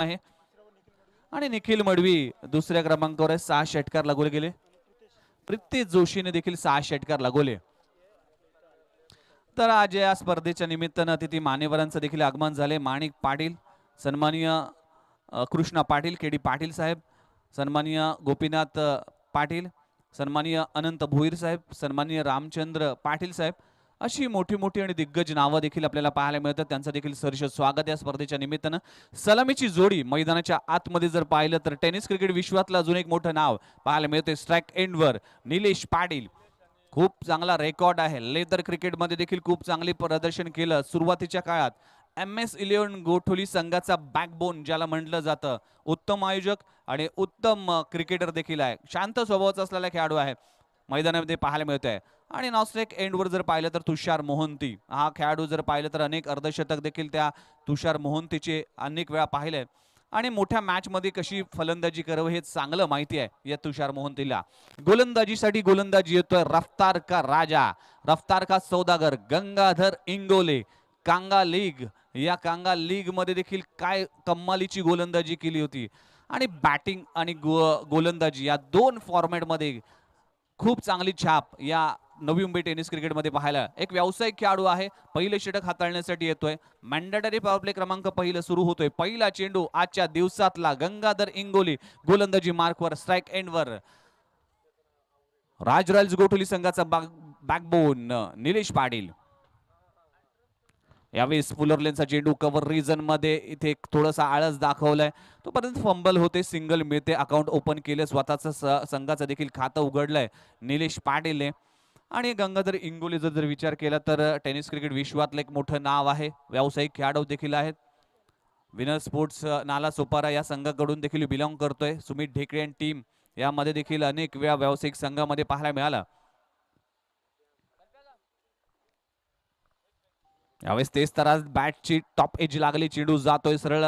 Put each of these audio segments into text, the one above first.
आहे आणि निखिल मडवी दुसऱ्या क्रमांकावर 6 षटकार लागवले गेले. प्रीती जोशीने देखील 6 षटकार लागवले. तर आज या स्पर्धेच्या निमित्तानं अतिथी मान्यवरांचं देखील आगमन झाले. माणिक पाटील, सन्माननीय कृष्णा पाटील, केडी पाटील साहेब, सन्माननीय गोपीनाथ पाटील, सन्माननीय अनंत भोईर साहेब, सन्माननीय रामचंद्र पाटील साहेब, अशी मोठी मोठी आणि दिग्गज नावं देखील आपल्याला पाहायला मिळतात. त्यांचं देखील सहर्ष स्वागत या स्पर्धेच्या निमित्तानं. सलामीची जोडी मैदानाच्या आतमध्ये जर पाहिलं तर टेनिस क्रिकेट विश्वातलं अजून एक मोठं नाव पाहायला मिळते. स्ट्राईक एंडवर निलेश पाटील, खूप चांगला रेकॉर्ड आहे. लेदर क्रिकेटमध्ये देखील खूप चांगले प्रदर्शन केलं. सुरुवातीच्या काळात MS11 गोठोली संघाचा बॅकबोन ज्याला म्हटलं जातं, उत्तम आयोजक आणि उत्तम क्रिकेटर देखील आहे. शांत स्वभावाचा असलेला खेळाडू आहे, मैदानामध्ये पाहायला मिळतोय. आणि नॉस्ट्रेक एंडवर जर पाहिलं तर तुषार मोहंती, हा खेळाडू जर पाहिलं तर अनेक अर्धशतक देखील त्या तुषार मोहंतीचे अनेक वेळा पाहिले आणि मोठ्या मॅच मध्ये कशी फलंदाजी करावं हे चांगलं माहिती आहे या तुषार मोहंतीला. गोलंदाजीसाठी गोलंदाजी येतोय रफ्तार का राजा, रफ्तार का सौदागर गंगाधर इंगोले. कांगा लीग, या कांगा लीग मध्ये देखील काय कमालीची गोलंदाजी केली होती आणि बॅटिंग आणि गोलंदाजी या दोन फॉर्मॅट मध्ये खूप चांगली छाप या नवी मुंबई टेनिस क्रिकेटमध्ये पाहायला. एक व्यावसायिक खेळाडू आहे, पहिले षटक हाताळण्यासाठी येतोय. मॅन्डेटरी पॉवर प्ले क्रमांक पहिला सुरू होतोय. पहिला चेंडू आजच्या दिवसातला गंगाधर इंगोली, गोलंदाजी मार्कवर, स्ट्राईक एंडवर. राज रॉयल्स गोठोली संघाचा बॅकबोन निलेश पाटील. यावेळेस फुलरलेनचा चेंडू कव्हर रिजन मध्ये इथे थोडासा आळस दाखवलाय, तोपर्यंत फंबल होते, सिंगल मिळते, अकाउंट ओपन केले, स्वतःचं संघाचं देखील खातं उघडलंय निलेश पाटीलने. आणि गंगाधर इंगोलीचा जर विचार केला तर टेनिस क्रिकेट विश्वातलं एक मोठं नाव आहे, व्यावसायिक खेळाडू देखील आहेत. विनर स्पोर्ट्स नाला सोपारा या संघाकडून देखील बिलॉंग करतोय. सुमित ढेकळे आणि टीम यामध्ये देखील अनेक वेळा व्यावसायिक संघामध्ये पाहायला मिळाला. यावेळेस तेच तर आज बॅटची टॉप एज लागली, चेंडू जातोय सरळ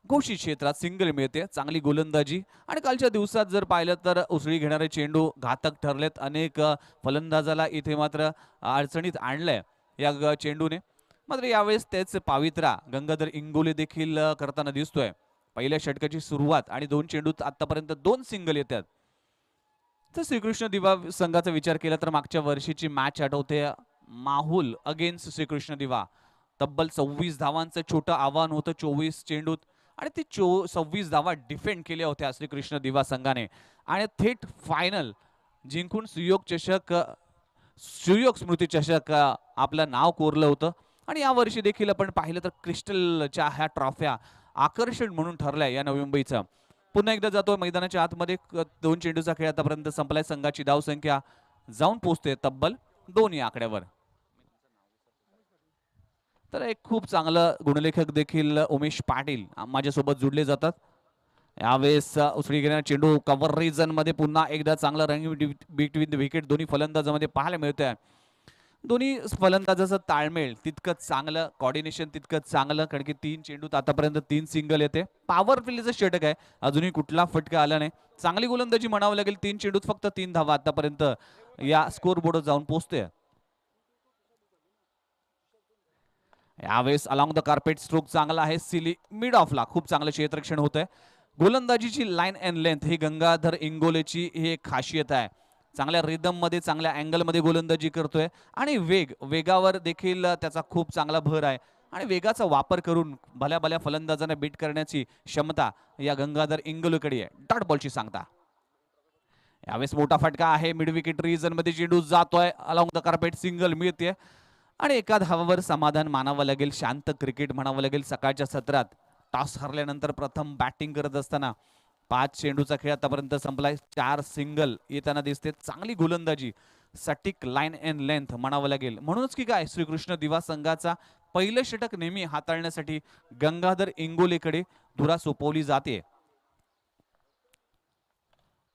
गोशी क्षेत्रात, सिंगल मिळते, चांगली गोलंदाजी. आणि कालच्या दिवसात जर पाहिलं तर उसळी घेणारे चेंडू घातक ठरलेत. अनेक फलंदाजाला इथे मात्र अडचणीत आणलंय या चेंडूने. मात्र यावेळेस तेच पावित्रा गंगाधर इंगोले देखील करताना दिसतोय. पहिल्या षटकाची सुरुवात आणि 2 चेंडूत आतापर्यंत 2 सिंगल येतात. तर श्रीकृष्ण दिवा संघाचा विचार केला तर मागच्या वर्षीची मॅच आठवते, माहुल अगेन्स्ट श्रीकृष्ण दिवा. तब्बल 26 धावांचं छोटं आव्हान होतं 24 चेंडूत आणि ते 26 धावा डिफेंड केल्या होत्या श्रीकृष्ण दिवा संघाने आणि थेट फायनल जिंकून सुयोग चषक, सुयोग स्मृती चषक आपलं नाव कोरलं होतं. आणि या वर्षी देखील आपण पाहिलं तर क्रिस्टलच्या ह्या ट्रॉफ्या आकर्षण म्हणून ठरल्या या नवी मुंबईचं. पुन्हा एकदा जातो मैदानाच्या आतमध्ये, 2 चेंडूचा खेळ आतापर्यंत संपलाय. संघाची धावसंख्या जाऊन पोहोचते तब्बल 2 या आकड्यावर. तर एक खूप चांगलं गुणलेखक देखील उमेश पाटील माझ्यासोबत जुडले जातात. यावेळेस उसळी घेणारा चेंडू कव्हर रिजन मध्ये पुन्हा एकदा चांगलं रनिंग बिटवीन द विकेट दोन्ही फलंदाजामध्ये पाहायला मिळतंय. दोन्ही फलंदाजाचं ताळमेळ तितकंच चांगलं, कॉर्डिनेशन तितकंच चांगलं, कारण की 3 चेंडूत आतापर्यंत 3 सिंगल येते. पॉवर प्लेचं षटक आहे, अजूनही कुठला फटका आला नाही. चांगली गोलंदाजी म्हणावं लागेल. 3 चेंडूत फक्त 3 धावा आतापर्यंत या स्कोर बोर्डवर जाऊन पोहोचते. यावेळेस अलॉंग द कार्पेट स्ट्रोक चांगला आहे, सिली मिड ऑफला खूप चांगलं क्षेत्ररक्षण होत आहे. गोलंदाजीची लाईन अँड लेंथ ही गंगाधर इंगोलेची ही एक खासियत आहे. चांगल्या रिदम मध्ये, चांगल्या अँगल मध्ये गोलंदाजी करतोय आणि वेगावर देखील त्याचा खूप चांगला भर आहे आणि वेगाचा वापर करून भल्या भल्या फलंदाजांना बीट करण्याची क्षमता या गंगाधर इंगोलेकडे आहे. डॉट बॉलची सांगता. यावेळेस मोठा फटका आहे, मिड विकेट रिजन मध्ये चेंडू जातोय, अलॉंग द कार्पेट सिंगल मिळते आणि एका धावावर समाधान मानावं लागेल. शांत क्रिकेट म्हणावं लागेल. सकाळच्या सत्रात टॉस हरल्यानंतर प्रथम बॅटिंग करत असताना 5 चेंडूचा खेळ आतापर्यंत संपलाय, 4 सिंगल येताना दिसते. चांगली गोलंदाजी, सटीक लाईन अँड लेंथ म्हणावं लागेल. म्हणूनच की काय श्रीकृष्ण दिवा संघाचा पहिलं षटक नेहमी हाताळण्यासाठी गंगाधर इंगोलेकडे धुरा सोपवली जाते.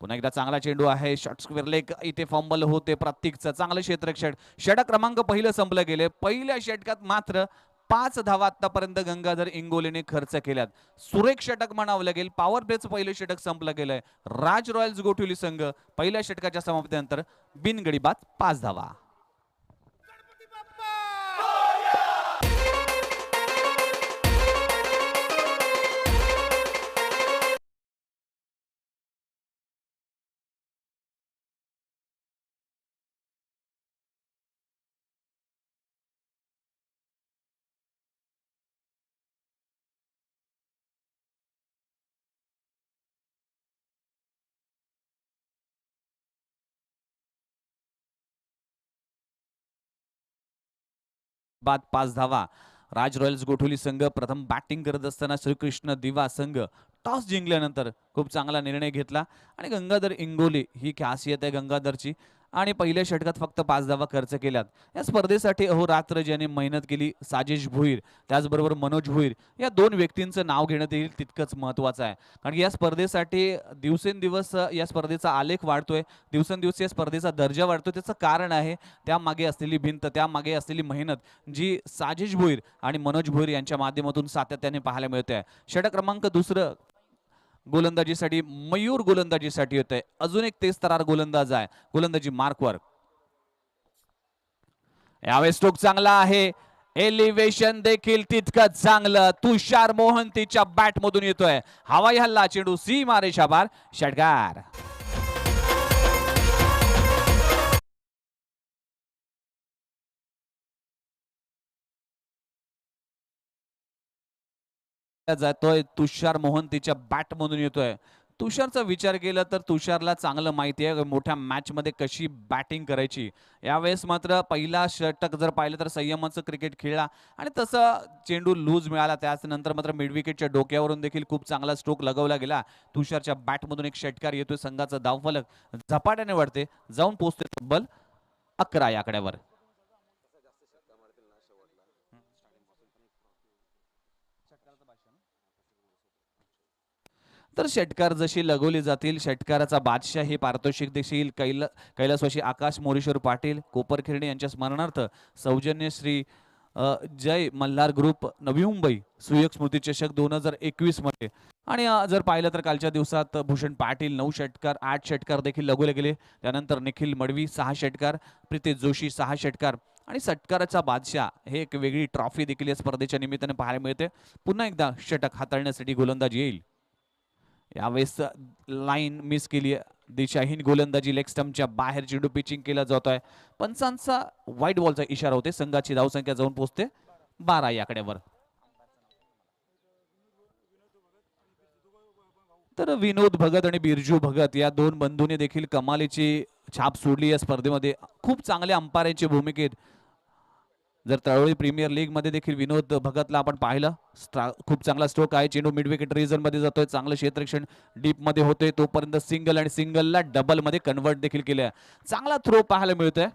पुन्हा एकदा चांगला चेंडू आहे, शॉर्ट स्क्वेअर लेग, इथे फंबल होते. प्रत्येकचं चांगलं क्षेत्ररक्षण. षटक क्रमांक पहिलं संपलं गेले. पहिल्या षटकात मात्र 5 धावा आतापर्यंत गंगाधर इंगोलेने खर्च केल्यात. सुरेख षटक म्हणावं लागेल. पॉवर प्लेचं पहिलं षटक संपलं गेलंय. राज रॉयल्स गोठवली संघ पहिल्या षटकाच्या समाप्तीनंतर बिनगडी बाद 5 धावा. बाद 5 धावा. राज रॉयल्स गोठवली संघ प्रथम बॅटिंग करत असताना श्रीकृष्ण दिवा संघ टॉस जिंकल्यानंतर खूप चांगला निर्णय घेतला आणि गंगाधर इंगोली ही खासियत आहे गंगाधरची आणि पहिल्या षटकात फक्त 5 धावा खर्च केल्यात. या स्पर्धेसाठी अहोरात्र ज्याने मेहनत केली साजिश भुईर त्याचबरोबर मनोज भुईर या दोन व्यक्तींचं नाव घेण्यात येईल तितकंच महत्त्वाचं आहे. कारण या स्पर्धेसाठी दिवसेंदिवस या स्पर्धेचा आलेख वाढतोय, दिवसेंदिवस या स्पर्धेचा दर्जा वाढतोय. त्याचं कारण आहे त्यामागे असलेली भिंत, त्यामागे असलेली मेहनत जी साजिश भुईर आणि मनोज भुईर यांच्या माध्यमातून सातत्याने पाहायला मिळते. षटक क्रमांक दुसरं गोलंदाजीसाठी मयूर गोलंदाजीसाठी होते. अजून एक तेज तरार गोलंदाज आहे गोलंदाजी मार्कवर. यावेळेस स्ट्रोक चांगला आहे, एलिव्हेशन देखील तितकंच चांगलं. तुषार मोहंतीच्या बॅट मधून येतोय हवाई हल्ला, चेंडू सीमारेषा पार, षटकार. जातोय तुषार मोहंतीच्या बॅट मधून येतोय. तुषारचा विचार केला तर तुषारला चांगलं माहिती आहे मोठ्या मॅच मध्ये कशी बॅटिंग करायची. यावेळेस मात्र पहिला षटक जर पाहिलं तर संयमाचं क्रिकेट खेळला आणि तसं चेंडू लूज मिळाला. त्यानंतर मात्र मिड विकेटच्या डोक्यावरून देखील खूप चांगला स्ट्रोक लगवला गेला. तुषारच्या बॅट मधून एक षटकार येतोय. संघाचा धावफलक झपाट्याने वाढते, जाऊन पोहोचते तब्बल 11 या आकड्यावर. तर षटकार जशी लगवली जातील, षटकाराचा बादशाह हे पारितोषिक देखील कैलासवासी आकाश मोरेश्वर पाटील कोपरखिरणे यांच्या स्मरणार्थ सौजन्य श्री जय मल्हार ग्रुप नवी मुंबई सुयोग स्मृती चषक 2021 मध्ये. आणि जर पाहिलं तर कालच्या दिवसात भूषण पाटील 9 षटकार 8 षटकार देखील लगवले गेले. त्यानंतर निखिल मडवी 6 षटकार, प्रितेश जोशी 6 षटकार आणि षटकाराचा बादशाह हे एक वेगळी ट्रॉफी देखील या स्पर्धेच्या निमित्ताने पाहायला मिळते. पुन्हा एकदा षटक हाताळण्यासाठी गोलंदाज येईल. यावेळेस लाईन मिस केली, दिशाहीन गोलंदाजी, लेग स्टंपच्या बाहेर चेंडू पिचिंग केला जातोय. पंचांचा व्हाईट बॉलचा इशारा होते. संघाची धावसंख्या जाऊन पोहोचते 12 या आकड्यावर. तर विनोद भगत आणि बिरजू भगत या दोन बंधूंनी देखील कमालीची छाप सोडली या स्पर्धेमध्ये. खूप चांगल्या अंपायरची भूमिकेत. जर तळोळी प्रीमियर लीग मध्ये देखील विनोद भगतला आपण पाहिलं, खूप चांगला स्ट्रोक आहे. चेंडू मिड विकेट रिजन मध्ये जातोय, चांगलं क्षेत्ररक्षण डीप मध्ये होतोय, तोपर्यंत सिंगल आणि सिंगलला डबल मध्ये कन्वर्ट देखील केलंय. चांगला थ्रो पाहायला मिळतोय.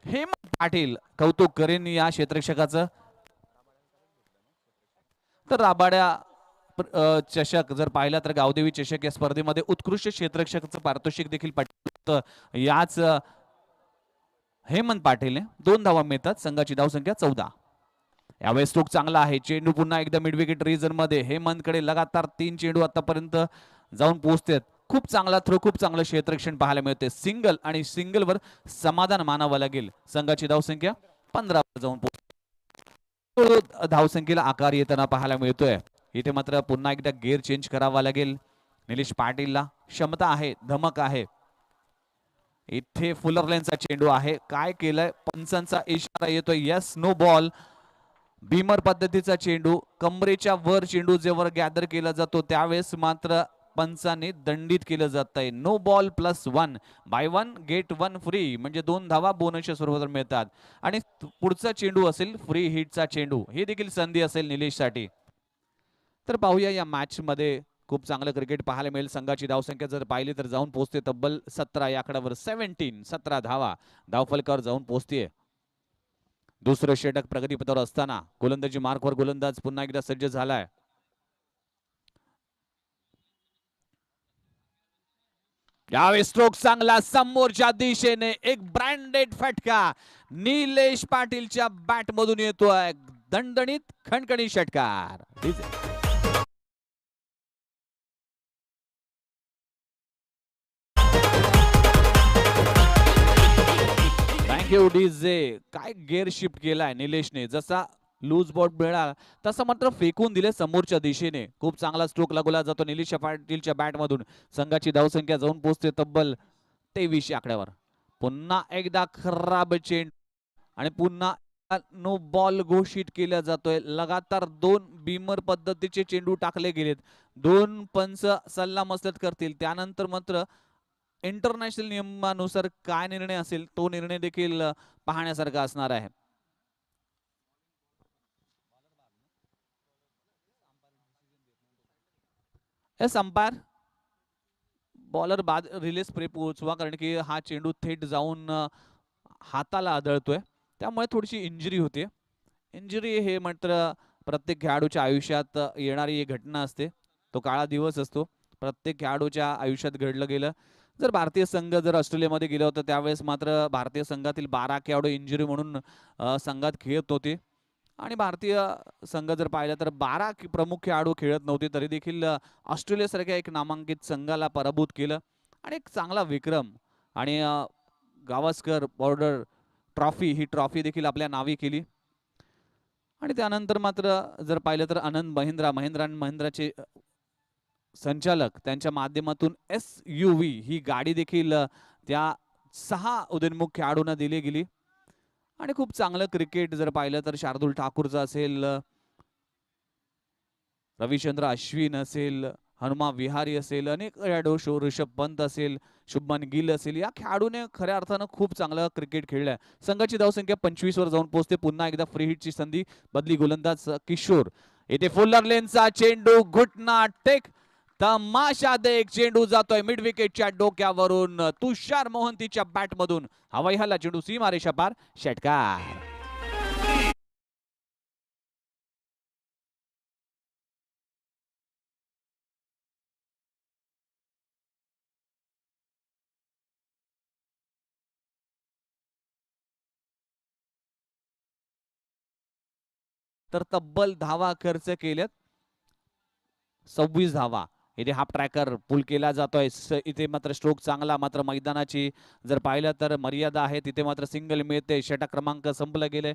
हेमंत पाटील कौतुक करेन या क्षेत्ररक्षकाचं. तर राबाड्या चषक जर पाहिला तर गावदेवी चषक या स्पर्धेमध्ये उत्कृष्ट क्षेत्ररक्षकाचं पारितोषिक देखील पटलं. याच हेमंत पाटीलने 2 धावा मिळतात. संघाची धावसंख्या 14. यावेळेस स्ट्रोक चांगला आहे. चेंडू पुन्हा एकदा मिड विकेट रिजन मध्ये. हेमंतकडे लगातार 3 चेंडू आतापर्यंत जाऊन पोहोचतात. खूप चांगला थ्रो, खूप चांगलं क्षेत्ररक्षण पाहायला मिळते. सिंगल आणि सिंगलवर समाधान मानावं लागेल. संघाची धावसंख्या 15 वर जाऊन पोहोचते. धावसंख्येला आकार येताना पाहायला मिळतोय. इथे मात्र पुन्हा एकदा गेअर चेंज करावा लागेल. निलेश पाटीलला क्षमता आहे, धमक आहे. इथे फुलर लेनचा चेंडू आहे. काय केलंय, पंचांचा इशारा येतोय. Yes, no ball. बीमर पद्धतीचा चेंडू, कमरेच्या वर चेंडू जेव्हा गॅदर केला जातो त्यावेळेस मात्र पंचाने दंडित केलं जात आहे. No ball +1, buy 1 get 1 free, म्हणजे 2 धावा बोनसच्या स्वरूपात मिळतात. आणि पुढचा चेंडू असेल फ्री हिटचा चेंडू, ही देखील संधी असेल निलेशसाठी. तर पाहूया या मॅच मध्ये खूप चांगलं क्रिकेट पाहायला मिळेल. संघाची धावसंख्या जर पाहिली तर जाऊन पोहोचते तब्बल 17 या आकड्यावर. 17 धावा धावफलकावर जाऊन पोहोचते. दुसरं षटक प्रगतीपथावर असताना गोलंदाजी मार्कवर गोलंदाज पुन्हा एकदा सज्ज झालाय. यावेळेस स्ट्रोक चांगला, समोरच्या दिशेने एक ब्रँडेड फटका निलेश पाटीलच्या बॅट मधून येतोय. दणदणीत खणखणी षटकार. डीजे काय गेअर शिफ्ट केलाय निलेशने. जसा लूज बॉल मिळाला तसा मात्र फेकून दिले समोरच्या दिशेने. खूप चांगला स्ट्रोक लागवला जातो निलेश पाटीलच्या बॅट मधून. संघाची धावसंख्या जाऊन पोहोचते तब्बल 23 आकड्यावर. पुन्हा एकदा खराब चेंडू आणि पुन्हा नो बॉल घोषित केला जातोय. लगातार 2 बीमर पद्धतीचे चेंडू टाकले गेलेत. 2 पंच सल्ला मसलत करतील. त्यानंतर मात्र इंटरनॅशनल नियमानुसार काय निर्णय असेल तो निर्णय देखील पाहण्यासारखा असणार आहे. एस अंपायर बॉलर बाद रिलीज स्प्रे पोहोचवा, कारण की हा चेंडू थेट जाऊन हाताला आदळतोय, त्यामुळे थोडीशी इंजुरी होते. इंजुरी हे मात्र प्रत्येक खेळाडूच्या आयुष्यात येणारी एक घटना असते, तो काळा दिवस असतो. प्रत्येक खेळाडूच्या आयुष्यात घडलं गेलं. जर भारतीय संघ जर ऑस्ट्रेलियामध्ये गेला होता त्यावेळेस मात्र भारतीय संघातील 12 खेळाडू इंजुरी म्हणून संघात खेळत होते, आणि भारतीय संघ जर पाहिला तर 12 प्रमुख खेळाडू खेळत नव्हते, तरी देखील ऑस्ट्रेलियासारख्या एक नामांकित संघाला पराभूत केलं आणि एक चांगला विक्रम. आणि गावस्कर बॉर्डर ट्रॉफी ही ट्रॉफी देखील आपल्या नावी केली. आणि त्यानंतर मात्र जर पाहिलं तर आनंद महिंद्राचे संचालक त्यांच्या माध्यमातून SUV ही गाडी देखील त्या 6 उदयोन्मुख खेळाडूंना दिली गेली. आणि खूप चांगलं क्रिकेट जर पाहिलं तर शार्दुल ठाकूरचं असेल, रविचंद्र अश्विन असेल, हनुमा विहारी असेल, अनेक खेळाडू, ऋषभ पंत असेल, शुभमन गिल असेल, या खेळाडूने खऱ्या अर्थानं खूप चांगलं क्रिकेट खेळलंय. संघाची धावसंख्या 25 वर जाऊन पोहोचते. पुन्हा एकदा फ्री हिटची संधी, बदली गोलंदाज किशोर. येथे फुलर लेनचा चेंडू घुटना टेक, तमाशा एक चेंडू जातोय मिड विकेटच्या डोक्यावरून तुषार मोहंतीच्या बॅटमधून. हवाई हल्ला चेंडू सीमारेषा पार, षटकार. तर तब्बल धावा खर्च केल्यात, 26 धावा. इथे हाफ ट्रॅकर पुल केला जातोय. इथे मात्र स्ट्रोक चांगला, मात्र मैदानाची जर पाहिलं तर मर्यादा आहे, तिथे मात्र सिंगल मिळते. षटक क्रमांक संपला गेले.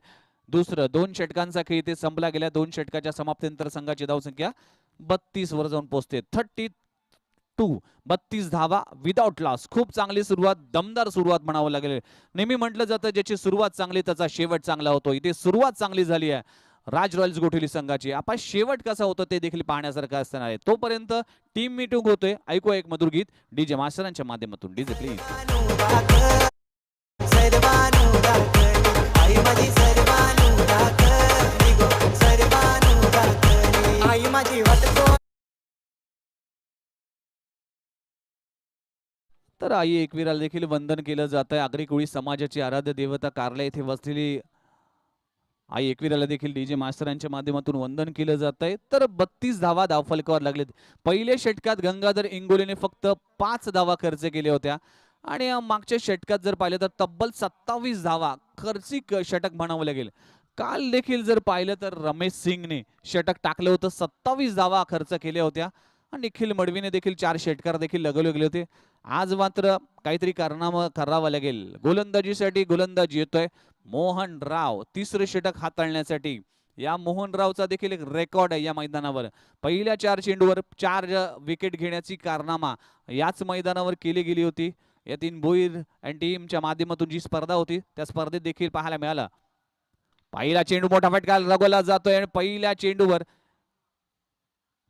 दुसरं 2 षटकांचा खेळ इथे संपला गेला. 2 षटकाच्या समाप्तीनंतर संघाची धावसंख्या 32 वर जाऊन पोहोचते. 32 धावा विदाउट लॉस. खूप चांगली सुरुवात, दमदार सुरुवात म्हणावं लागेल. नेहमी म्हटलं जातं ज्याची सुरुवात चांगली त्याचा शेवट चांगला होतो. इथे सुरुवात चांगली झाली आहे राज रॉयल्स गोठवली संघाची. आपण शेवट कसा होतो ते देखील पाहण्यासारखं असणार आहे. तोपर्यंत टीम मीटिंग होतोय. ऐकूया एक मधुर गीत डीजे मास्टरांच्या माध्यमातून. DJ please. तर आई एकवीराला देखील वंदन केलं जात आहे. आगरी कोळी समाजाची आराध्य देवता कारला येथे वसलेली आई एकवीराला देखील डीजे मास्तरांच्या माध्यमातून वंदन केलं जात आहे. तर 32 धावा धावफलकावर लागलेत. पहिल्या षटकात गंगाधर इंगोलेने फक्त 5 धावा खर्च केल्या होत्या, आणि मागच्या षटकात जर पाहिलं तर तब्बल 27 धावा खर्चिक षटक म्हणावं लागेल. काल देखील जर पाहिलं तर रमेश सिंगने षटक टाकलं होतं, 27 धावा खर्च केल्या होत्या, आणि निखिल मडवीने देखील 4 षटकार देखील लगवले गेले होते. आज मात्र काहीतरी कारनामा करावा लागेल. गोलंदाजीसाठी गोलंदाज येतोय मोहन राव, तिसरे षटक हाताळण्यासाठी. या मोहन रावचा देखील एक रेकॉर्ड आहे या मैदानावर. पहिल्या 4 चेंडूवर 4 विकेट घेण्याची कारनामा याच मैदानावर केली गेली होती. यातीन भोईर अँड टीमच्या माध्यमातून जी स्पर्धा होती त्या स्पर्धेत देखील पाहायला मिळाला. पहिला चेंडू मोठा फटका लगवला जातोय, आणि पहिल्या चेंडूवर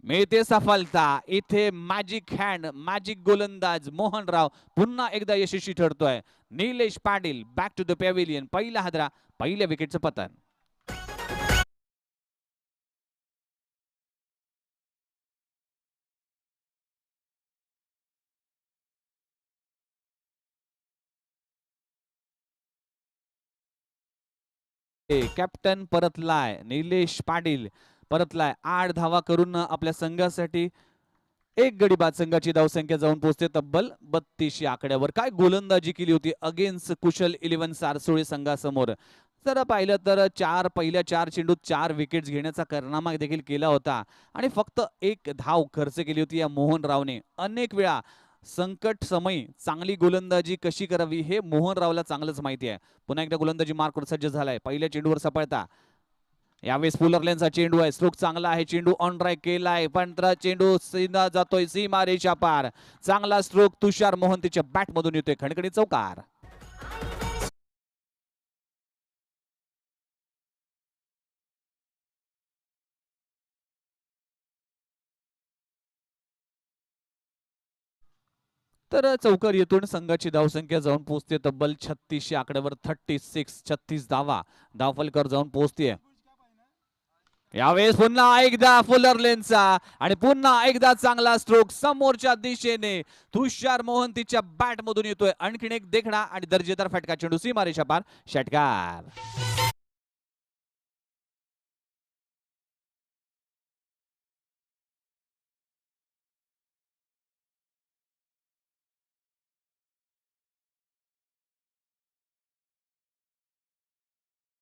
मिळते सफलता. इथे मॅजिक हँड, मॅजिक गोलंदाज मोहन राव पुन्हा एकदा यशस्वी ठरतोय. Nilesh Patil back to the pavilion. पहिला हादरा, पहिल्या विकेटचं पतन. कॅप्टन परतलाय, निलेश पाटील परतलाय. 8 धावा करून आपल्या संघासाठी एक गडी बाद. संघाची धावसंख्या जाऊन पोहोचते तब्बल 32 या आकड्यावर. काय गोलंदाजी केली होती अगेन्स्ट कुशल 11 सारसोळी संघासमोर. जर पाहिलं तर पहिल्या 4 चेंडूत 4 विकेट्स घेण्याचा कारनामा देखील केला होता, आणि फक्त 1 धाव खर्च केली होती या मोहन रावने. अनेक वेळा संकट समयी चांगली गोलंदाजी कशी करावी हे मोहन रावला चांगलंच माहिती आहे. पुन्हा एकदा गोलंदाजी मार्कवर सज्ज झालाय. पहिल्या चेंडूवर सफलता. यावेळेस फुलरलेनचा चेंडू आहे, स्ट्रोक चांगला आहे, चेंडू ऑन ड्राईव्ह केलाय, पण चेंडू सीधा जातोय सीमा रेषा पार. चांगला स्ट्रोक तुषार मोहंतीच्या बॅट मधून येतोय, खणखणी चौकार. तर चौकार येथून संघाची धावसंख्या जाऊन पोहोचते तब्बल 36 या आकड्यावर. 36 धावा धावफलकावर जाऊन पोहोचते. यावेळेस पुन्हा एकदा फुलर लेनचा आणि पुन्हा एकदा चांगला स्ट्रोक समोरच्या दिशेने तुषार मोहंतीच्या बॅट मधून येतोय. आणखीन एक देखणा आणि दर्जेदार फटका, चेंडू सीमारेषा पार, षटकार.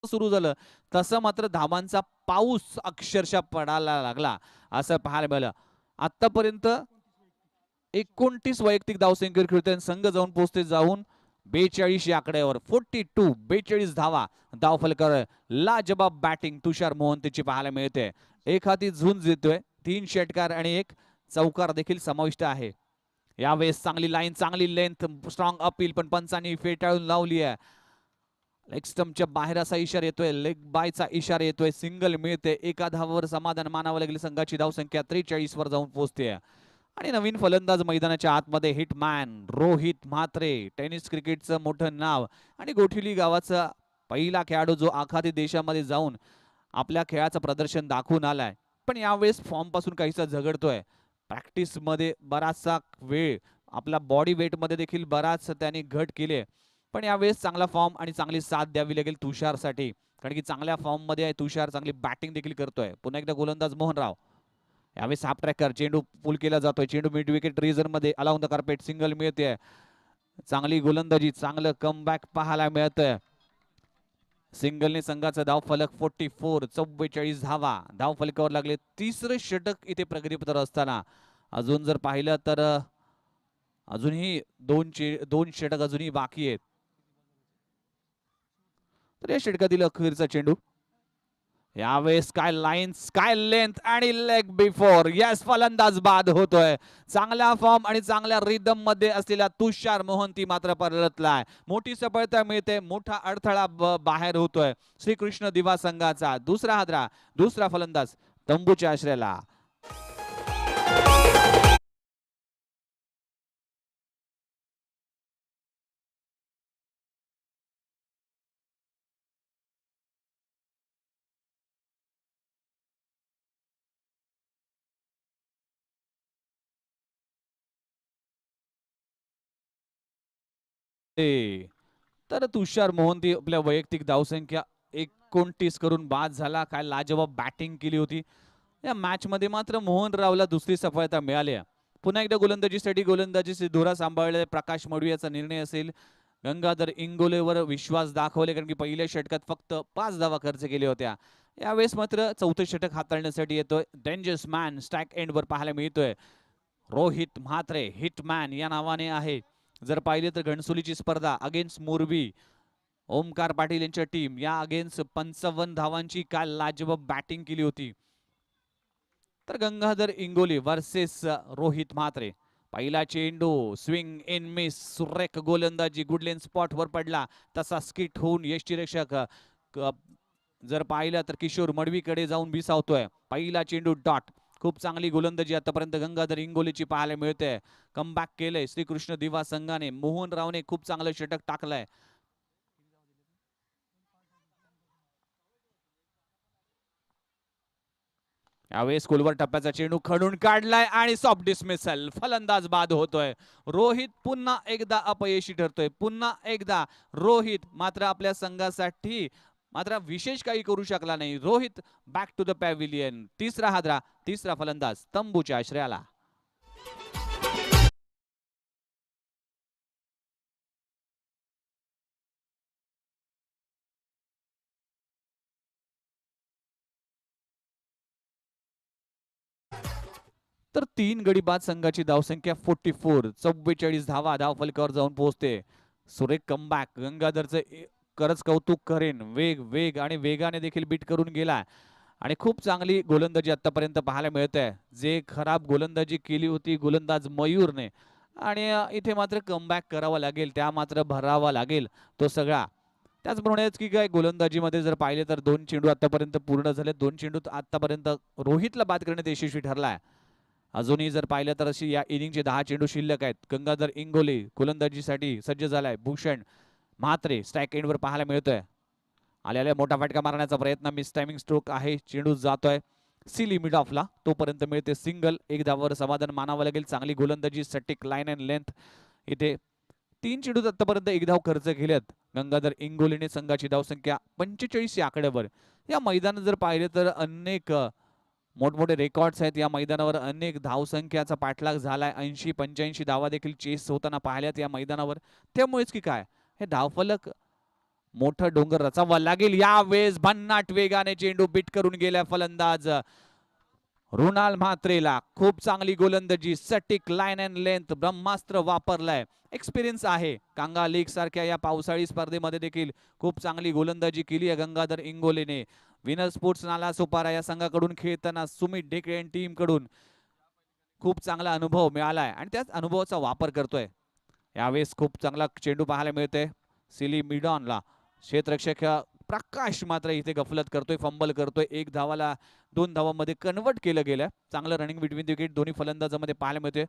सुरू झालं तसं मात्र धावांचा पाऊस अक्षरशः पडायला लागला असं पाहायला मिळालं. आतापर्यंत 29 वैयक्तिक धावसंख्येवर खेळतोय, संघ जाऊन पोहोचते जाऊन 42 या आकड्यावर. 42 42 धावा धाव फलकावर. लाजबाब बॅटिंग तुषार मोहंतीची पाहायला मिळते. एक हाती झुंज येतोय, 3 षटकार आणि 1 चौकार देखील समाविष्ट आहे. यावेळेस चांगली लाईन, चांगली लेंथ, स्ट्रॉंग अपील, पण पंचांनी फेटाळून लावली आहे. लेग स्टंपच्या बाहेर असा इशारा येतोय, लेग बायचा इशारा येतोय, सिंगल मिळते. एका धावावर समाधान मानावं लागेल. संघाची धावसंख्या 43 वर जाऊन पोहोचते. आणि नवीन फलंदाज मैदानाच्या आतमध्ये हिटमॅन रोहित म्हात्रे, टेनिस क्रिकेटचं मोठं नाव आणि गोठिली गावाचा पहिला खेळाडू जो आखाती देशामध्ये जाऊन आपल्या खेळाचं प्रदर्शन दाखवून आलाय. पण यावेळेस फॉर्म पासून काहीसा झगडतोय. प्रॅक्टिस मध्ये बराचसा वेळ, आपला बॉडी वेट मध्ये देखील बराच त्याने घट केली. पण यावेळेस चांगला फॉर्म आणि चांगली साथ द्यावी लागेल तुषारसाठी, कारण की चांगल्या फॉर्म मध्ये आहे तुषार, चांगली बॅटिंग देखील करतोय. पुन्हा एकदा गोलंदाज मोहनराव. यावेळेस हाफ ट्रॅकर, चेंडू पुल केला जातोय, चेंडू मिड विकेट रिजन मध्ये अलाउन द कार्पेट, सिंगल मिळते. चांगली गोलंदाजी, चांगलं कमबॅक पाहायला मिळतंय. सिंगलने संघाचा धाव फलक 44 44 धावा धाव फलकावर लागले. तिसरे षटक इथे प्रगतीपथावर असताना अजून जर पाहिलं तर अजूनही दोन षटक अजूनही बाकी आहेत. तर या षटकातील अखेरचा चेंडू. यावेळेस काय लाईन, काय लेंथ आणि लेग बिफोर. यस, फलंदाज बाद होतोय. चांगला फॉर्म आणि चांगल्या रिदम मध्ये असलेला तुषार मोहंती मात्र परतलाय. मोठी सफलता मिळते, मोठा अडथळा बाहेर होतोय श्रीकृष्ण दिवा संघाचा. दुसरा हादरा, दुसरा फलंदाज तंबूच्या आश्रयाला. तर तुषार मोहंती आपल्या वैयक्तिक धावसंख्या 29 करून बाद झाला. काय लाजवाब बॅटिंग केली होती. या मॅच मध्ये मात्र मोहन रावला दुसरी सफलता मिळाली. पुन्हा एकदा गोलंदाजीसाठी गोलंदाजीची धुरा सांभाळले प्रकाश मडवियाचा निर्णय असेल. गंगाधर इंगोलेवर विश्वास दाखवले, कारण की पहिल्या षटकात फक्त 5 धावा खर्च केल्या होत्या. यावेळेस मात्र चौथं षटक हाताळण्यासाठी येतोय डेंजरस मॅन, स्ट्राईक एंडवर पाहायला मिळतोय रोहित म्हात्रे. हिटमॅन या नावाने आहे. जर पाहिले तर घणसोलीची स्पर्धा अगेन्स्ट मोरबी, ओमकार पाटील यांच्या टीम या अगेन्स्ट 55 धावांची काल लाजवाब बॅटिंग केली होती. तर गंगाधर इंगोली वर्सेस रोहित म्हात्रे. पहिला चेंडू स्विंग इन मिस, सुरेख गोलंदाजी, गुडलेन स्पॉट वर पडला तसा स्किट होऊन यष्टीरक्षक जर पाहिलं तर किशोर मडवीकडे जाऊन बिसावतोय. पहिला चेंडू डॉट. खूप चांगली गोलंदाजी आतापर्यंत गंगाधर इंगोलीची पाहायला मिळते. कमबॅक केलंय श्रीकृष्ण दिवा संघाने. मोहन रावने खूप चांगलं षटक टाकलंय. यावेळेस खोलवर टप्प्याचा चेंडू खडून काढलाय आणि सॉफ्ट डिसमिसल. फलंदाज बाद होतोय. रोहित पुन्हा एकदा अपयशी ठरतोय. पुन्हा एकदा रोहित मात्र आपल्या संघासाठी मात्र विशेष काही करू शकला नाही. Rohit back to the pavilion. तिसरा हादरा, तिसरा फलंदाज तंबूच्या आश्रयाला. तर 3 गडी बाद संघाची धावसंख्या 44 44 धावा धाव फलकावर जाऊन पोहोचते. सुरेख कमबॅक. गंगाधरचं खरंच कौतुक करेन. वेग आणि वेगाने देखील बीट करून गेला आणि खूप चांगली गोलंदाजी आतापर्यंत पाहायला मिळते. जे खराब गोलंदाजी केली होती गोलंदाज मयूरने, आणि इथे मात्र कमबॅक करावा लागेल, त्या मात्र भरावा लागेल तो सगळा. त्याचप्रमाणेच की काय गोलंदाजीमध्ये जर पाहिले तर 2 चेंडू आतापर्यंत पूर्ण झाले. 2 चेंडू आतापर्यंत रोहितला बाद करण्यात यशस्वी ठरलाय. अजूनही जर पाहिलं तर अशी या इनिंगचे 10 चेंडू शिल्लक आहेत. गंगाधर इंगोले गोलंदाजीसाठी सज्ज झालाय. भूषण म्हात्रे स्ट्राईक एंडवर पाहायला मिळतोय. आलेल्या मोठा फटका मारण्याचा प्रयत्न, मिस टायमिंग स्ट्रोक आहे, चेंडू जातोय सी लिमिट ऑफला, तोपर्यंत मिळते सिंगल. एक धावावर समाधान मानावं लागेल. चांगली गोलंदाजी, सटिक लाईन अँड लेंथ. इथे 3 चेंडूत आतापर्यंत एक धाव खर्च केल्यात गंगाधर इंगोलेने. संघाची धावसंख्या 45 या आकड्यावर. या मैदानात जर पाहिले तर अनेक मोठमोठे रेकॉर्ड्स आहेत या मैदानावर. अनेक धावसंख्याचा पाठलाग झालाय, 80-85 धावा देखील चेस होताना पाहिल्यात या मैदानावर. त्यामुळेच की काय हे धावफलक मोठं डोंगर रचावा लागेल. यावेळेस भन्नाट वेगाने चेंडू बीट करून गेला फलंदाज रुणाल म्हात्रेला. खूप चांगली गोलंदाजी, सटिक लाईन अँड लेंथ, ब्रह्मास्त्र वापरलाय. एक्सपिरियन्स आहे. कांगा लीग सारख्या या पावसाळी स्पर्धेमध्ये देखील खूप चांगली गोलंदाजी केली आहे गंगाधर इंगोलेने. विनर स्पोर्ट्स नाला सोपारा या संघाकडून खेळताना सुमित ढेकळे आणि टीम कडून खूप चांगला अनुभव मिळालाय आणि त्याच अनुभवाचा वापर करतोय. यावेळेस खूप चांगला चेंडू पाहायला मिळतोय सिली मिडॉनला. क्षेत्ररक्षक प्रकाश मात्र इथे गफलत करतोय, फंबल करतोय. 1 धावाला 2 धावांमध्ये कन्वर्ट केलं गेलं. चांगलं रनिंग बिटवीन द विकेट दोन्ही फलंदाजांमध्ये पाहायला मिळतोय.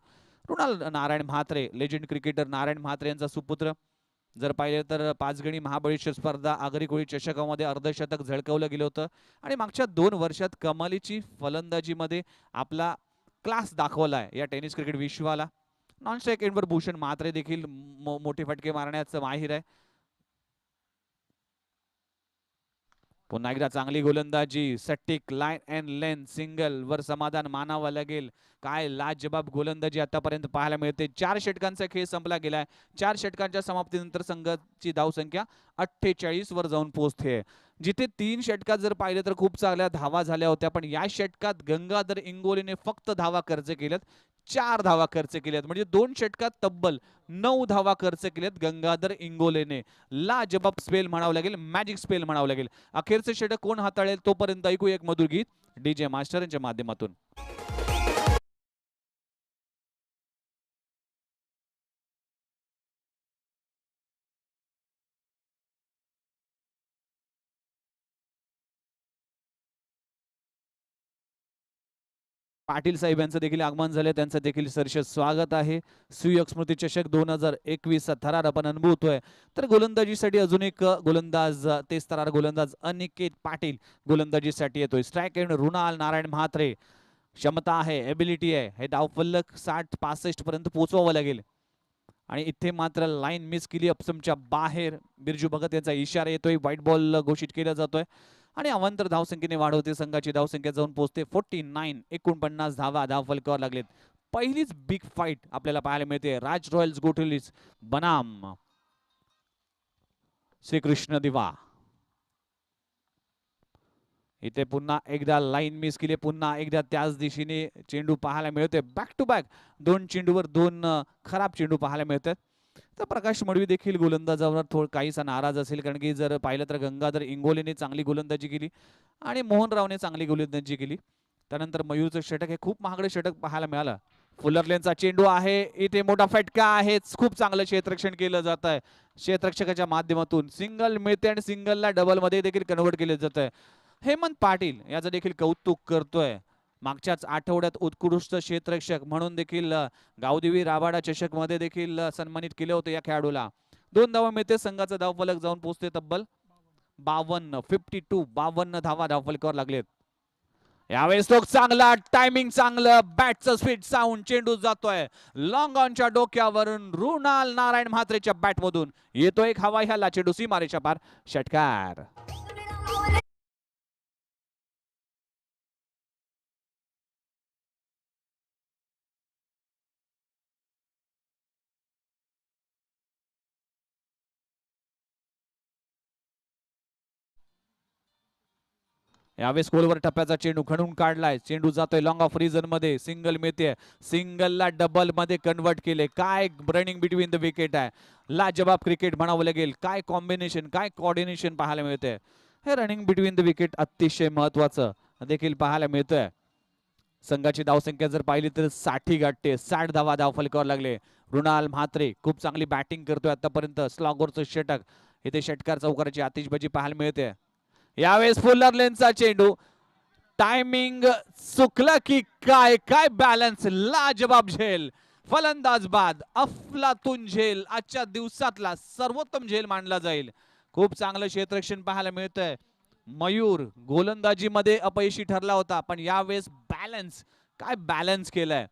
रुणाल नारायण म्हात्रे, लेजेंड क्रिकेटर नारायण म्हात्रे यांचा सुपुत्र. जर पाहिले तर 5 गणी महाबळेश्वर स्पर्धा आगरी कोळी चषकामध्ये अर्धशतक झळकवलं गेलं होतं आणि मागच्या 2 वर्षात कमालीची फलंदाजीमध्ये आपला क्लास दाखवलाय या टेनिस क्रिकेट विश्वाला. नॉन स्ट्राईक एंडवर भूषण म्हात्रे देखील मोठे फटके मारण्याचं माहिर आहे. पुन्हा एकदा चांगली गोलंदाजी, सटिक लाईन अँड लेंथ, सिंगल वर समाधान मानावं लागेल. काय लाजबाब गोलंदाजी आतापर्यंत पाहायला मिळते. 4 षटकांचा खेळ संपला गेलाय. 4 षटकांच्या समाप्तीनंतर संघाची धावसंख्या 48 वर जाऊन पोहोचते. जिथे 3 षटकात जर पाहिलं तर खूप चांगल्या धावा झाल्या होत्या, पण या षटकात गंगाधर इंगोलेने फक्त धावा खर्च केल्यात. 4 धावा खर्च केल्यात, म्हणजे 2 षटकात तब्बल 9 धावा खर्च केल्यात गंगाधर इंगोलेने. लाजबाब स्पेल म्हणावं लागेल, मॅजिक स्पेल म्हणावं लागेल. अखेरचे षटक कोण हाताळेल तोपर्यंत ऐकू एक मधुर गीत डीजे मास्टर यांच्या माध्यमातून. पाटील साहेब यांचं देखील आगमन झाले, त्यांचं देखील सरस स्वागत आहे. सुयोग स्मृती चषक 2021 थरार आपण अनुभवतोय. तर गोलंदाजीसाठी अजून एक गोलंदाज, तेच थरार गोलंदाज अनिकेत पाटील गोलंदाजीसाठी येतोय. Strike end Runal Narayan Mhatre. क्षमता आहे, एबिलिटी आहे. हे धावफलक 60-65 पर्यंत पोहोचवावं लागेल आणि इथे मात्र लाईन मिस केली अपसमच्या बाहेर. बिरजू भगत यांचा इशारा येतोय, व्हाईट बॉल घोषित केला जातोय आणि अवांतर धावसंख्येने वाढ होते. संघाची धावसंख्या जाऊन पोहोचते 49. 49 धावा धावफलकावर लागलेत. पहिलीच बिग फाईट आपल्याला पाहायला मिळते. राज रॉयल्स गोठवलीच बनाम श्रीकृष्ण दिवा. इथे पुन्हा एकदा लाईन मिस केली, पुन्हा एकदा त्याच दिशेने चेंडू पाहायला मिळतोय. बॅक टू बॅक 2 चेंडूवर 2 खराब चेंडू पाहायला मिळतात. तर प्रकाश मडवी देखील गोलंदाजावर थोडं काहीसा नाराज असेल, कारण की जर पाहिलं तर गंगाधर इंगोलेने चांगली गोलंदाजी केली आणि मोहनरावने चांगली गोलंदाजी केली. त्यानंतर मयूरचं षटक हे खूप महागडे षटक पाहायला मिळालं. फुलरलेनचा चेंडू आहे, इथे मोठा फटका आहे. खूप चांगलं क्षेत्ररक्षण केलं जात आहे. क्षेत्ररक्षकाच्या माध्यमातून सिंगल मिळते आणि सिंगलला डबल मध्ये देखील कन्वर्ट केलं जात आहे. हेमंत पाटील याचं देखील कौतुक करतोय. मागच्याच आठवड्यात उत्कृष्ट क्षेत्ररक्षक म्हणून देखील गावदेवी राबाडा चषक मध्ये देखील सन्मानित केले होते या खेळाडूला. 2 धावा मिळते. संघाचा धावफलक जाऊन पोहोचते तब्बल 52 धावा धावफलकावर लागलेत. यावेळेस तो चांगला टायमिंग, चांगलं बॅटचं स्पीड साऊंड, चेंडू जातोय लॉंग ऑनच्या डोक्यावरून. रुणाल नारायण म्हात्रेच्या बॅट मधून येतो एक हवा ह्याला, चेंडू सीमारेच्या पार, षटकार. यावेळेस गोलवर टप्प्याचा चेंडू खणून काढलाय. चेंडू जातोय लॉंग ऑफ रिजन मध्ये. सिंगल मिळते, सिंगलला डबल मध्ये कन्वर्ट केले. काय रनिंग बिटवीन द विकेट आहे. लाजबाब क्रिकेट म्हणावं लागेल. काय कॉम्बिनेशन, काय कोऑर्डिनेशन पाहायला मिळते. हे रनिंग बिटवीन द विकेट अतिशय महत्वाचं देखील पाहायला मिळतंय. संघाची धावसंख्या जर पाहिली तर 60 गाठते. 60 धावा धावफलकावर लागले. रुणाल म्हात्रे खूप चांगली बॅटिंग करतोय आतापर्यंत. स्लॉगरचं षटक, इथे षटकार चौकाराची आतिषबाजी पाहायला मिळते. यावेळेस फुलरलेनचा चेंडू, टायमिंग चुकलं की काय, काय बॅलन्स, लाजबाब झेल. फलंदाज बाद अफलातून झेल आजच्या दिवसातला सर्वोत्तम झेल मानला जाईल. खूप चांगलं क्षेत्ररक्षण पाहायला मिळतंय. मयूर गोलंदाजीमध्ये अपयशी ठरला होता, पण यावेळेस बॅलन्स, काय बॅलन्स केलाय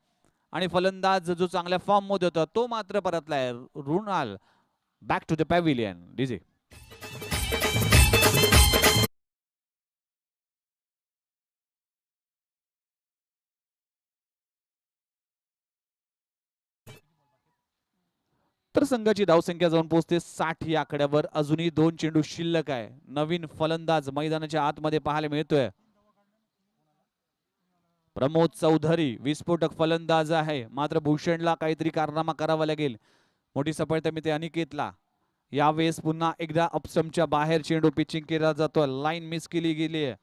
आणि फलंदाज जो चांगल्या फॉर्म मध्ये होता तो मात्र परतलाय. Runal back to the pavilion. DJ तर संघाची धावसंख्या जाऊन पोहोचते 60 या आकड्यावर. अजूनही 2 चेंडू शिल्लक आहे. नवीन फलंदाज मैदानाच्या आतमध्ये पाहायला मिळतोय. प्रमोद चौधरी विस्फोटक फलंदाज आहे, मात्र भूषणला काहीतरी कारनामा करावा लागेल. मोठी सफलता मिळते अनिकेतला. यावेळेस पुन्हा एकदा अपस्टंपच्या बाहेर चेंडू पिचिंग केला जातोय. लाईन मिस केली गेली आहे.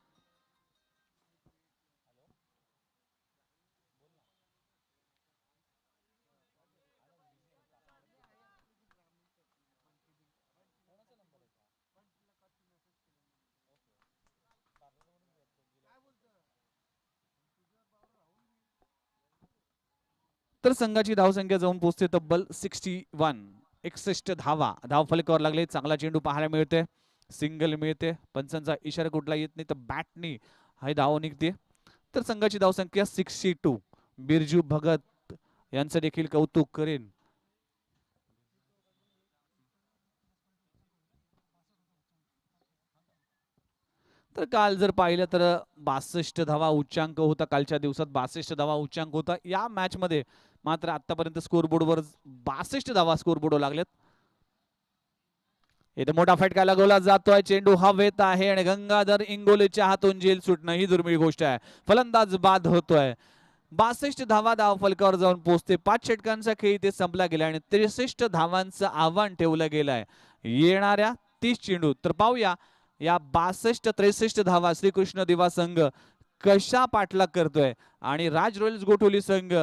तर संघाची धावसंख्या जाऊन पोहोचते तब्बल 61. 61 धावा धावफलकावर लागले. चांगला चेंडू पाहायला मिळते, सिंगल मिळते. पंचांचा इशारा कुठला येत नाही तर बॅटनी हा धाव निघते. तर संघाची धावसंख्या 62. बिरजू भगत यांचं देखील कौतुक करेन. तर काल जर पाहिलं तर 62 धावा उच्चांक होता. कालच्या दिवसात 62 धावा उच्चांक होता. या मॅच मध्ये मात्र आतापर्यंत स्कोरबोर्डवर 62 धावा स्कोरबोर्डवर लागलेत. इथे मोठा फटका लागवला जातोय. चेंडू हवेत आहे आणि गंगाधर इंगोलेच्या हातून जेल सुटणं ही दुर्मिळ गोष्ट आहे. फलंदाज बाद होतोय. 62 धावा धाव फलकावर जाऊन पोहोचते. 5 षटकांचा खेळ इथे संपला गेला आणि 63 धावांचं आव्हान ठेवलं गेलंय. येणाऱ्या 30 चेंडू तर पाहूया या 62-63 धावा श्रीकृष्ण दिवा संघ कशा पाठलाग करतोय आणि राज रॉयल्स गोठवली संघ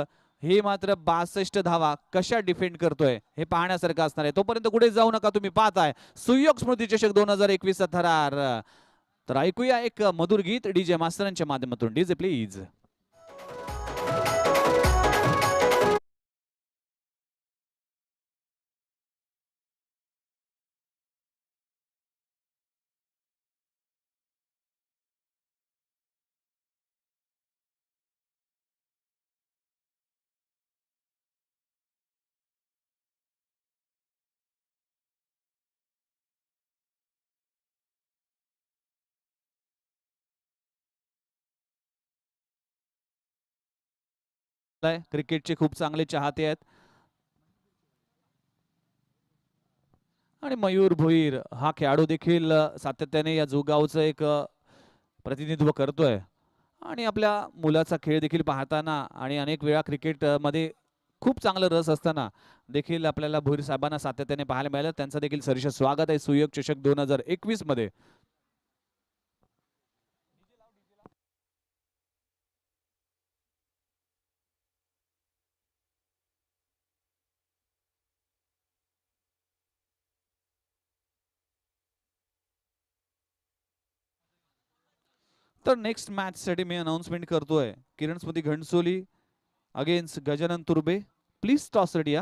हे मात्र 62 धावा कशा डिफेंड करतोय हे पाहण्यासारखं असणार आहे. तोपर्यंत कुठे जाऊ नका, तुम्ही पाहताय सुयोग स्मृती चषक 2021 थरार. तर ऐकूया एक मधुर गीत डीजे मास्तरांच्या माध्यमातून. DJ please. क्रिकेटचे खूप चांगले चाहते आहेत आणि मयूर भोईर हा खेळाडू देखील सातत्याने या जोगावचं एक प्रतिनिधित्व करतोय आणि आपल्या मुलाचा खेळ देखील पाहताना आणि अनेक वेळा क्रिकेट मध्ये खूप चांगलं रस असताना देखील आपल्याला भोईर साहेबांना सातत्याने पाहायला मिळालं. त्यांचं देखील सहर्ष स्वागत आहे सुयोग चषक 2021 मध्ये. तर नेक्स्ट मॅच साठी मी अनाउन्समेंट करतोय. Kiran Smriti Ghansoli against Gajanan Turbe. Please toss ready.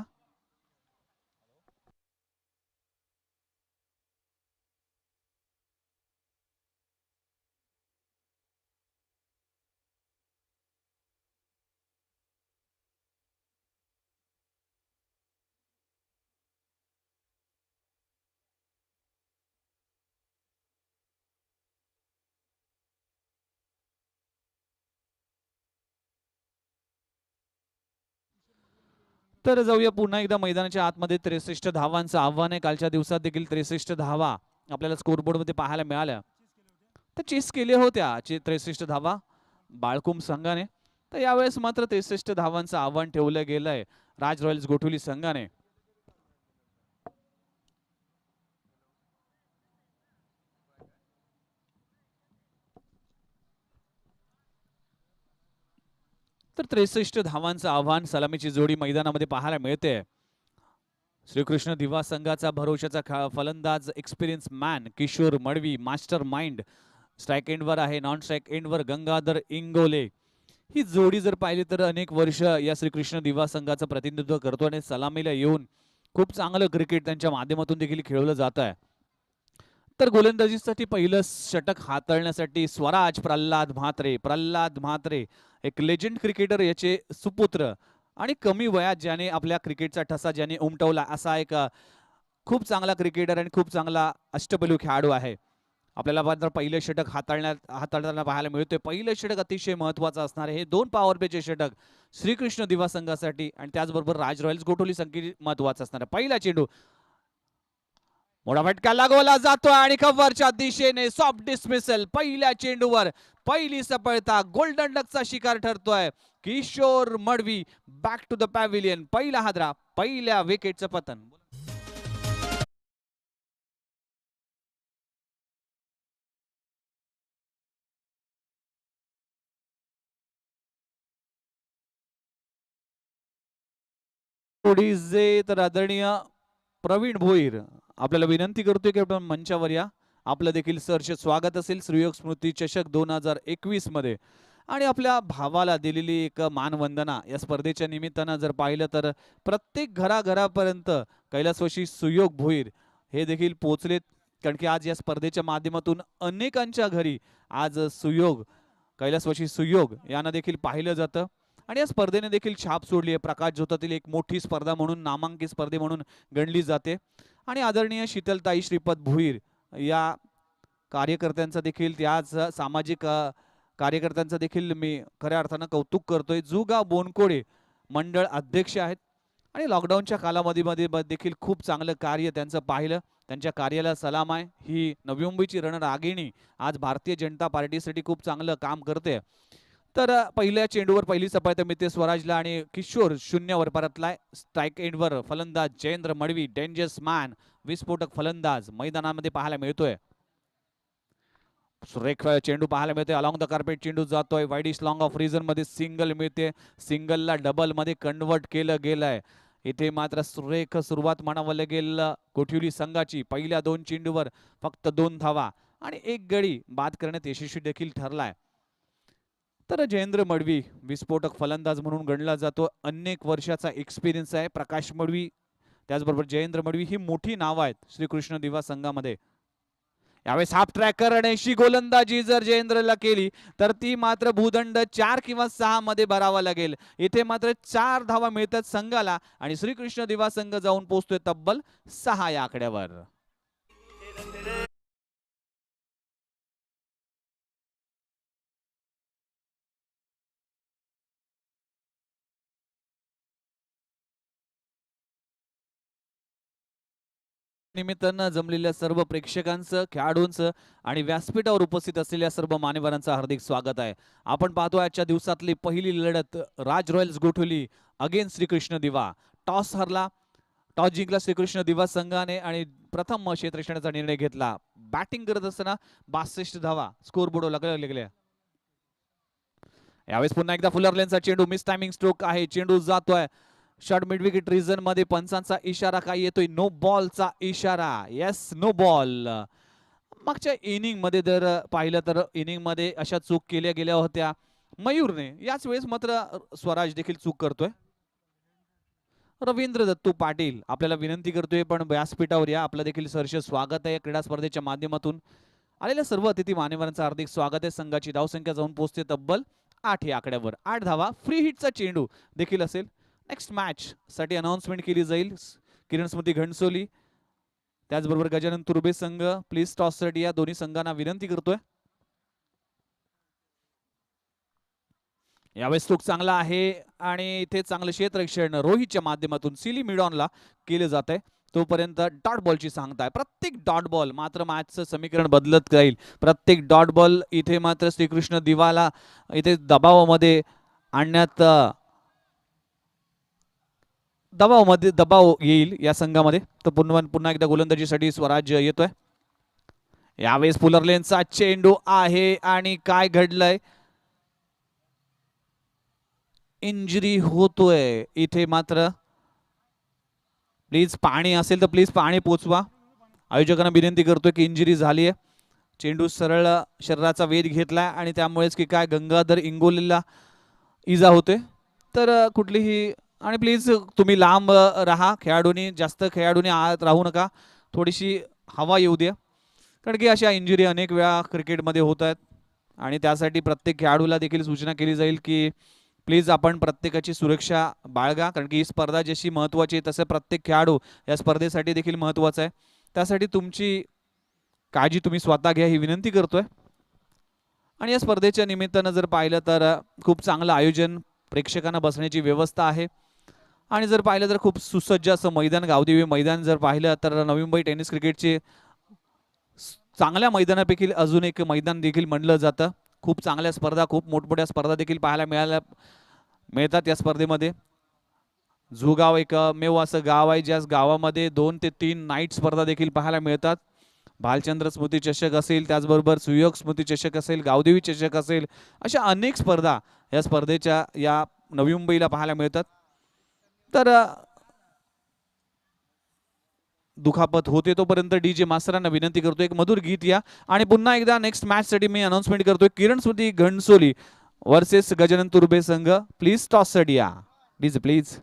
तर जाऊया पुन्हा एकदा मैदानाच्या आतमध्ये. 63 धावांचं आव्हान आहे. कालच्या दिवसात देखील 63 धावा आपल्याला स्कोरबोर्ड मध्ये पाहायला मिळाल्या. तर चेस केल्या होत्या 63 धावा बाळकुम संघाने. तर यावेळेस मात्र 63 धावांचं आव्हान ठेवलं गेलंय राज रॉयल्स गोठवली संघाने. तर 63 धावांचं आव्हान सलामीची जोडी मैदानामध्ये पाहायला मिळते. श्रीकृष्ण दिवा संघाचा भरोशाचा फलंदाज experience man Kishor Madvi mastermind strike एंडवर आहे. नॉन स्ट्राइक एंडवर गंगाधर इंगोले. ही जोडी जर पाहिली तर अनेक वर्ष या श्रीकृष्ण दिवा संघाचं प्रतिनिधित्व करतो आणि सलामीला येऊन खूप चांगलं क्रिकेट त्यांच्या माध्यमातून देखील खेळवलं जात आहे. तर गोलंदाजीसाठी पहिलं षटक हाताळण्यासाठी स्वराज प्रल्हाद म्हात्रे एक लेजंड क्रिकेटर, याचे सुपुत्र आणि कमी वयात ज्याने आपल्या क्रिकेटचा ठसा ज्याने उमटवला असा एक खूप चांगला क्रिकेटर आणि खूप चांगला अष्टपैलू खेळाडू आहे. आपल्याला मात्र पहिलं षटक हाताळताना पाहायला मिळतोय. पहिलं षटक अतिशय महत्त्वाचं असणार आहे. हे 2 पॉवर प्लेचे षटक श्रीकृष्ण दिवा संघासाठी आणि त्याचबरोबर राज रॉयल्स गोठवली संघासाठी महत्त्वाचं असणार आहे. पहिला चेंडू मोठा फटका लागवला जातो आणि कव्हरच्या दिशेने सॉफ्ट डिसमिसल. पहिल्या चेंडूवर पहिली सफलता, गोल्डन डकचा शिकार ठरतोय Kishor Madvi. Back to the pavilion. पहिला हादरा, पहिल्या विकेटचं पतन. तर आदरणीय प्रवीण भोईर आपल्याला विनंती करतोय की आपण मंचावर या. आपलं देखील सहर्ष स्वागत असेल श्रीयोग स्मृती चषक 2021 मध्ये. आणि आपल्या भावाला दिलेली एक मानवंदना या स्पर्धेच्या निमित्तानं जर पाहिलं तर प्रत्येक घराघरापर्यंत कैलासवासी सुयोग भोईर हे देखील पोहोचलेत. कारण की आज या स्पर्धेच्या माध्यमातून अनेकांच्या घरी आज सुयोग, कैलासवासी सुयोग यांना देखील पाहिलं जातं आणि या स्पर्धेने देखील छाप सोडली आहे. प्रकाश झोतातील एक मोठी स्पर्धा म्हणून, नामांकित स्पर्धे म्हणून गणली जाते. आणि आदरणीय शीतलताई श्रीपद भोईर या कार्यकर्त्यांचा देखील, त्याच सामाजिक कार्यकर्त्यांचा देखील मी खऱ्या अर्थानं कौतुक करतोय. जुगा बोनकोडे मंडळ अध्यक्ष आहेत आणि लॉकडाऊनच्या कालावधीमध्ये देखील खूप चांगलं कार्य त्यांचं पाहिलं. त्यांच्या कार्याला सलाम आहे. ही नवी मुंबईची रणरागिणी आज भारतीय जनता पार्टीसाठी खूप चांगलं काम करते. तर पहिल्या चेंडूवर पहिली सफलता मिळते स्वराजला आणि किशोर शून्यावर परतलाय. स्ट्राईक एंडवर फलंदाज जयेंद्र मडवी, डेंजरस मॅन, विस्फोटक फलंदाज मैदानामध्ये पाहायला मिळतोय. सुरेख चेंडू पाहायला मिळतोय. अलॉंग द कार्पेट चेंडू जातोय. वाईडिश लॉंग ऑफ रिझन मध्ये सिंगल मिळते. सिंगलला डबल मध्ये कन्वर्ट केलं गेलंय. इथे मात्र सुरेख सुरुवात म्हणावं लागेल कोठिवली संघाची. पहिल्या 2 चेंडूवर फक्त 2 धावा आणि 1 गडी बाद करण्यात यशस्वी देखील ठरलाय. तर जयेंद्र मडवी विस्फोटक फलंदाज म्हणून गणला जातो. अनेक वर्षाचा एक्सपिरियन्स आहे. प्रकाश मडवी त्याचबरोबर जयेंद्र मडवी ही मोठी नावं आहेत श्रीकृष्ण दिवा संघामध्ये. यावेळेस हाफ ट्रॅकर आणि अशी गोलंदाजी जर जयेंद्रला केली तर ती मात्र भूदंड 4 किंवा 6 मध्ये भरावा लागेल. इथे मात्र 4 धावा मिळतात संघाला आणि श्रीकृष्ण दिवा संघ जाऊन पोहोचतोय तब्बल 6 या आकड्यावर. निमित्तानं जमलेल्या सर्व प्रेक्षकांचं, खेळाडूंचं आणि व्यासपीठावर उपस्थित असलेल्या सर्व मान्यवरांचं हार्दिक स्वागत आहे. आपण पाहतो आजच्या दिवसातली पहिली लढत राज रॉयल्स गोठवली अगेन्स्ट श्रीकृष्ण दिवा. टॉस हरला, टॉस जिंकला श्रीकृष्ण दिवा संघाने आणि प्रथम क्षेत्ररक्षणाचा निर्णय घेतला. बॅटिंग करत असताना 62 धावा स्कोर बोर्ड लागल्या. यावेळेस पुन्हा एकदा फुलर लेनचा चेंडू, मिस टायमिंग स्ट्रोक आहे. चेंडू जातोय शॉर्ट मिड विकेट रिजन मध्ये. पंचांचा इशारा काय येतोय? नो बॉलचा इशारा. Yes, no ball. मागच्या इनिंग मध्ये जर पाहिलं तर इनिंग मध्ये अशा चूक केल्या गेल्या होत्या मयूरने. याच वेळेस मात्र स्वराज देखील चूक करतोय. रवींद्र दत्तू पाटील आपल्याला विनंती करतोय पण व्यासपीठावर या. आपलं देखील सहर्ष स्वागत आहे. क्रीडा स्पर्धेच्या माध्यमातून आलेल्या सर्व अतिथी मान्यवरांचं हार्दिक स्वागत आहे. संघाची धावसंख्या जाऊन पोहोचते तब्बल 8 या आकड्यावर. 8 धावा. फ्री हिटचा चेंडू देखील असेल. नेक्स्ट मॅच साठी अनाउन्समेंट केली जाईल. किरण स्मृती घणसोली त्याचबरोबर गजानन तुर्बे संघ प्लीज टॉस साठी या. दोन्ही संघांना विनंती करतोय. यावेळेस स्ट्रोक चांगला आहे आणि इथे चांगलं क्षेत्ररक्षण रोहितच्या माध्यमातून सिली मिडॉनला केलं जात आहे. तोपर्यंत डॉट बॉलची सांगताय. प्रत्येक डॉट बॉल मात्र मॅचचं समीकरण बदलत जाईल. प्रत्येक डॉट बॉल इथे मात्र श्रीकृष्ण दिवाला इथे दबावामध्ये आणण्यात दबाव येईल या संघामध्ये. तर पुन्हा एकदा गोलंदाजीसाठी स्वराज येतोय. यावेळेस फुलर लेनचा चेंडू आहे आणि काय घडलंय? इंजरी होतोय इथे मात्र. प्लीज पाणी असेल तर प्लीज पाणी पोचवा. आयोजकांना विनंती करतोय की इंजरी झाली आहे. चेंडू सरळ शरीराचा वेध घेतलाय आणि त्यामुळेच की काय गंगाधर इंगोलीला इजा होते. तर कुठलीही आणि प्लीज तुम्ही लांब राहा. जास्त खेळाडूंनी आत राहू नका. थोडीशी हवा येऊ द्या. कारण की अशा इंजुरी अनेक वेळा क्रिकेटमध्ये होत आहेत आणि त्यासाठी प्रत्येक खेळाडूला देखील सूचना केली जाईल की प्लीज आपण प्रत्येकाची सुरक्षा बाळगा, कारण की ही स्पर्धा जशी महत्त्वाची आहे तसं प्रत्येक खेळाडू या स्पर्धेसाठी देखील महत्त्वाचा आहे. त्यासाठी तुमची काळजी तुम्ही स्वतः घ्या ही विनंती करतोय. आणि या स्पर्धेच्या निमित्तानं जर पाहिलं तर खूप चांगलं आयोजन, प्रेक्षकांना बसण्याची व्यवस्था आहे आणि जर पाहिलं तर खूप सुसज्ज असं मैदान, गावदेवी मैदान जर पाहिलं तर नवी मुंबई टेनिस क्रिकेटचे चांगल्या मैदानापैकी अजून एक मैदान देखील म्हणलं जातं. खूप चांगल्या स्पर्धा, खूप मोठमोठ्या स्पर्धा देखील पाहायला मिळतात या स्पर्धेमध्ये. झुगाव एकमेव असं गाव आहे ज्या गावामध्ये 2 ते 3 नाईट स्पर्धा देखील पाहायला मिळतात. भालचंद्र स्मृती चषक असेल, त्याचबरोबर सुयोग स्मृती चषक असेल, गावदेवी चषक असेल, अशा अनेक स्पर्धा या स्पर्धेच्या या नवी मुंबईला पाहायला मिळतात. तर दुखापत होते तोपर्यंत डीजे मास्तरांना विनंती करतो एक मधुर गीत या आणि पुन्हा एकदा नेक्स्ट मॅच साठी मी अनाउन्समेंट करतोय. किरण स्मृती घणसोली वर्सेस गजानन तुर्बे संघ. प्लीज टॉस या डीजे प्लीज.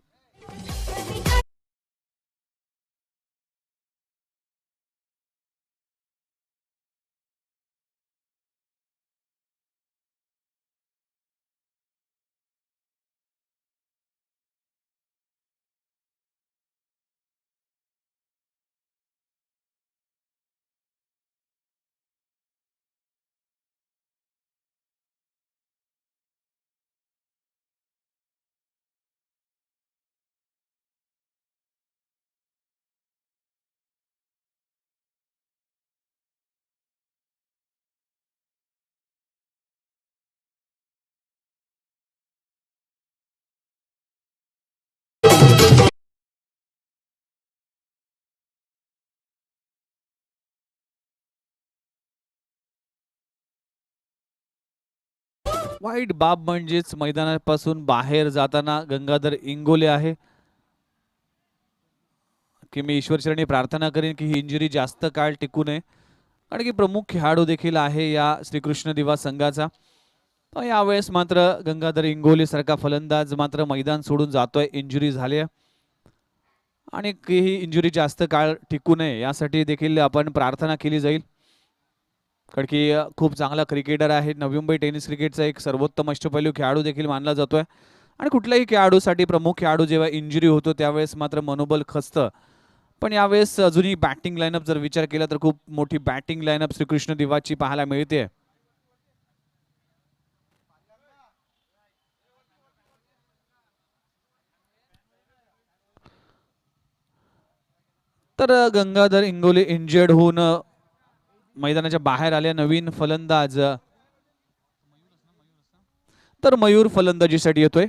वाईट बाब म्हणजेच मैदानापासून बाहेर जाताना गंगाधर इंगोले आहे की मी ईश्वरचरणी प्रार्थना करेन की ही इंजुरी जास्त काळ टिकू नये, कारण की प्रमुख खेळाडू देखील आहे या श्रीकृष्ण दिवा संघाचा. तर यावेळेस मात्र गंगाधर इंगोले सारखा फलंदाज मात्र मैदान सोडून जातोय, इंजुरी झाली आहे आणि ही इंजुरी जास्त काळ टिकू नये यासाठी देखील आपण प्रार्थना केली जाईल, कारण की खूप चांगला क्रिकेटर आहे. नवी मुंबई टेनिस क्रिकेटचा एक सर्वोत्तम अष्टपैलू खेळाडू देखील मानला जातोय आणि कुठल्याही खेळाडूसाठी प्रमुख खेळाडू जेव्हा इंजुरी होतो त्यावेळेस मात्र मनोबल खचतं. पण यावेळेस अजूनही बॅटिंग लाईनअप जर विचार केला तर खूप मोठी बॅटिंग लाईनअप श्रीकृष्ण दिवाची पाहायला मिळते. तर गंगाधर इंगोले इंजर्ड होऊन मैदानाच्या बाहेर आले. नवीन फलंदाज तर मयूर फलंदाजीसाठी येतोय.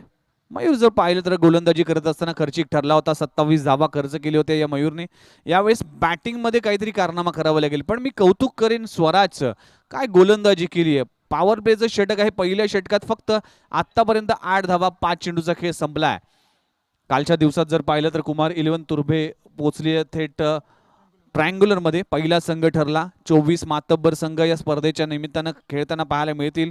मयूर जर पाहिलं तर गोलंदाजी करत असताना खर्चिक ठरला होता. 27 धावा खर्च केले होते या मयूरने. यावेळेस बॅटिंगमध्ये काहीतरी कारनामा करावा लागेल, पण मी कौतुक करेन स्वराजचं. काय गोलंदाजी केली आहे. पॉवर प्लेचं षटक आहे. पहिल्या षटकात फक्त आत्तापर्यंत 8 धावा, 5 चेंडूचा खेळ संपलाय. कालच्या दिवसात जर पाहिलं तर कुमार 11 तुर्भे पोचले थेट ट्रायंग्युलरमध्ये. पहिला संघ ठरला. 24 मातब्बर संघ या स्पर्धेच्या निमित्तानं खेळताना पाहायला मिळतील